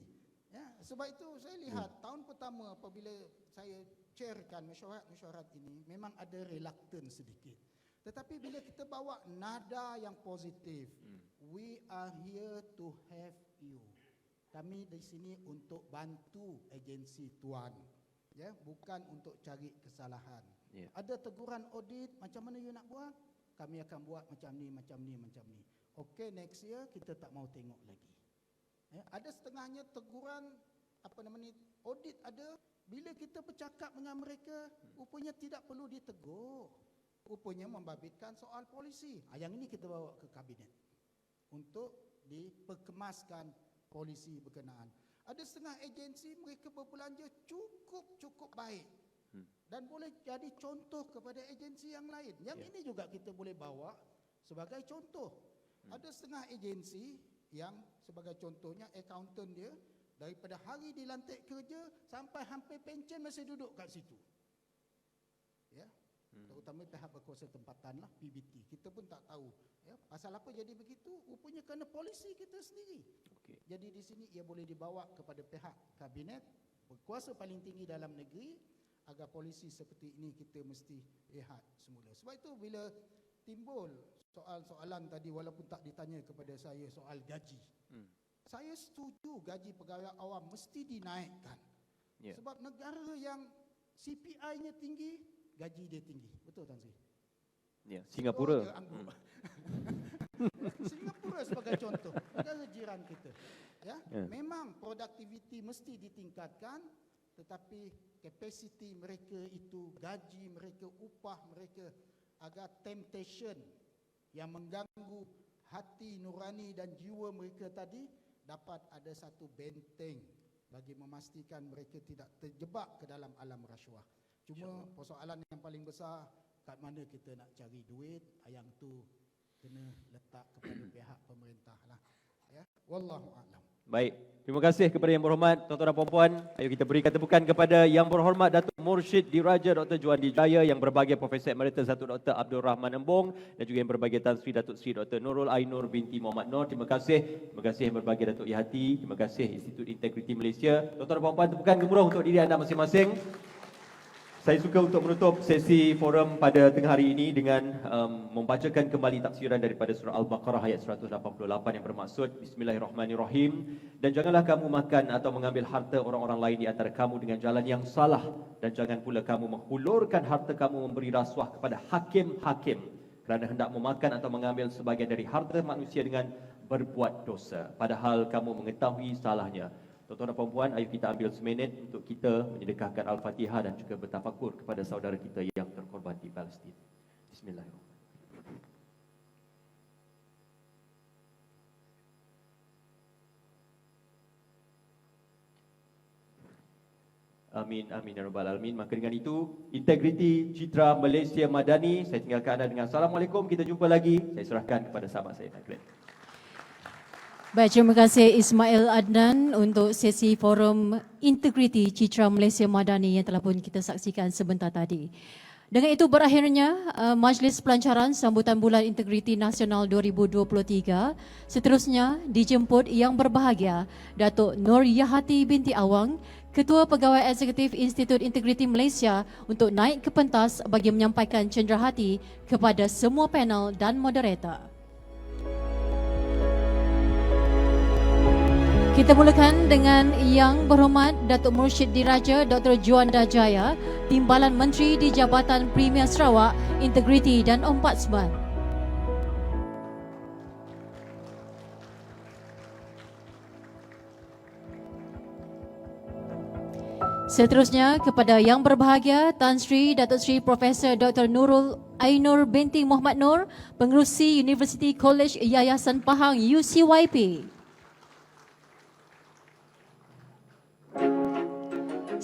Ya, sebab itu saya lihat tahun pertama apabila saya chairkan mesyuarat ini, memang ada reluctance sedikit. Tetapi bila kita bawa nada yang positif, we are here to have you. Kami di sini untuk bantu agensi tuan, ya, bukan untuk cari kesalahan. Ada teguran audit, macam mana you nak buat? Kami akan buat macam ni, macam ni, macam ni. Okey, next year kita tak mau tengok lagi. Ya, ada setengahnya teguran, apa nama ni, audit ada. Bila kita bercakap dengan mereka, rupanya tidak perlu ditegur. Rupanya membabitkan soal polisi. Yang ini kita bawa ke kabinet untuk diperkemaskan polisi berkenaan. Ada setengah agensi mereka berbelanja cukup baik dan boleh jadi contoh kepada agensi yang lain. Yang ini juga kita boleh bawa sebagai contoh. Ada setengah agensi yang sebagai contohnya accountant dia daripada hari dilantik kerja sampai hampir pencen masih duduk kat situ. Ya. Terutama pihak berkuasa tempatan lah, PBT. Kita pun tak tahu, ya, pasal apa jadi begitu. Rupanya kerana polisi kita sendiri. Jadi di sini ia boleh dibawa kepada pihak kabinet, berkuasa paling tinggi dalam negeri, agar polisi seperti ini kita mesti lihat semula. Sebab itu bila timbul soalan-soalan tadi, walaupun tak ditanya kepada saya soal gaji, saya setuju gaji pegawai awam mesti dinaikkan. Sebab negara yang CPI-nya tinggi, gaji dia tinggi. Betul Tan Sri? Ya, Singapura. Singapura sebagai contoh, negara jiran kita. Ya, memang produktiviti mesti ditingkatkan, tetapi kapasiti mereka itu, gaji mereka, upah mereka, agar temptation yang mengganggu hati nurani dan jiwa mereka tadi dapat ada satu benteng bagi memastikan mereka tidak terjebak ke dalam alam rasuah. Cuma persoalan yang paling besar, kat mana kita nak cari duit, yang tu kena letak kepada pihak pemerintah lah. Ya, wallahu a'lam. Baik, terima kasih kepada Yang Berhormat tuan-tuan dan puan-puan. Ayo kita berikan tepukan kepada Yang Berhormat Datuk Mursyid Diraja Dr. Juandi Jaya, Yang Berbahagia Profesor Emeritus Datuk Dr. Abdul Rahman Embong, dan juga Yang Berbahagia Tan Sri Datuk Sri Dr. Nurul Ainur binti Muhammad Nur. Terima kasih Yang Berbahagia Datuk Yahati. Terima kasih Institut Integriti Malaysia. Tuan-tuan dan puan-puan, tepukan gemuruh untuk diri anda masing-masing. Saya suka untuk menutup sesi forum pada tengah hari ini dengan membacakan kembali tafsiran daripada surah Al-Baqarah ayat 188 yang bermaksud Bismillahirrahmanirrahim. Dan janganlah kamu makan atau mengambil harta orang-orang lain di antara kamu dengan jalan yang salah, dan jangan pula kamu menghulurkan harta kamu memberi rasuah kepada hakim-hakim kerana hendak memakan atau mengambil sebahagian dari harta manusia dengan berbuat dosa, padahal kamu mengetahui salahnya. Tuan-tuan dan puan-puan, ayo kita ambil seminit untuk kita menyedekahkan Al-Fatihah dan juga bertafakur kepada saudara kita yang terkorban di Palestin. Bismillahirrahmanirrahim. Amin, amin ya rabbal alamin. Maka dengan itu, integriti Citra Malaysia Madani, saya tinggalkan anda dengan Assalamualaikum. Kita jumpa lagi. Saya serahkan kepada sahabat saya, Nagreen. Baik, terima kasih Ismail Adnan untuk sesi forum Integriti Citra Malaysia Madani yang telah pun kita saksikan sebentar tadi. Dengan itu berakhirnya Majlis Pelancaran Sambutan Bulan Integriti Nasional 2023. Seterusnya dijemput yang berbahagia Datuk Nur Yahati binti Awang, Ketua Pegawai Eksekutif Institut Integriti Malaysia untuk naik ke pentas bagi menyampaikan cenderahati kepada semua panel dan moderator. Kita mulakan dengan Yang Berhormat Datuk Mursyid Diraja Dr. Juanda Jaya, Timbalan Menteri di Jabatan Premier Sarawak, Integriti dan Ombudsman. Seterusnya kepada Yang Berbahagia Tan Sri Datuk Sri Profesor Dr. Nurul Ainur binti Muhammad Nur, Pengerusi University College Yayasan Pahang UCYP.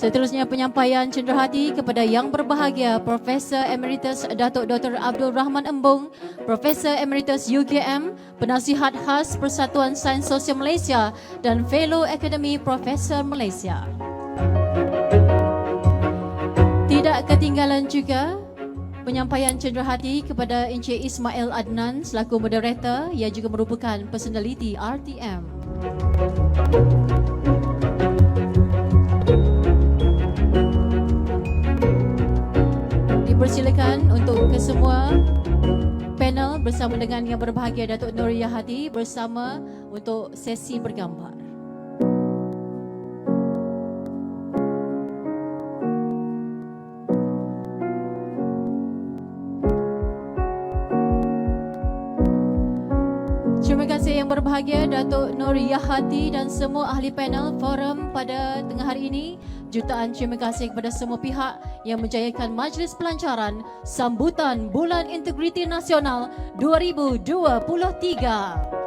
Seterusnya penyampaian cenderahati kepada Yang Berbahagia Profesor Emeritus Datuk Dr. Abdul Rahman Embung, Profesor Emeritus UKM, Penasihat Khas Persatuan Sains Sosial Malaysia dan Fellow Akademi Profesor Malaysia. Tidak ketinggalan juga penyampaian cenderahati kepada Encik Ismail Adnan selaku moderator yang juga merupakan personaliti RTM. Dipersilakan untuk kesemua panel bersama dengan Yang Berbahagia Datuk Nur Yahati bersama untuk sesi bergambar. Terima kasih Yang Berbahagia Datuk Nur Yahati dan semua ahli panel forum pada tengah hari ini. Jutaan terima kasih kepada semua pihak yang menjayakan Majlis Pelancaran Sambutan Bulan Integriti Nasional 2023.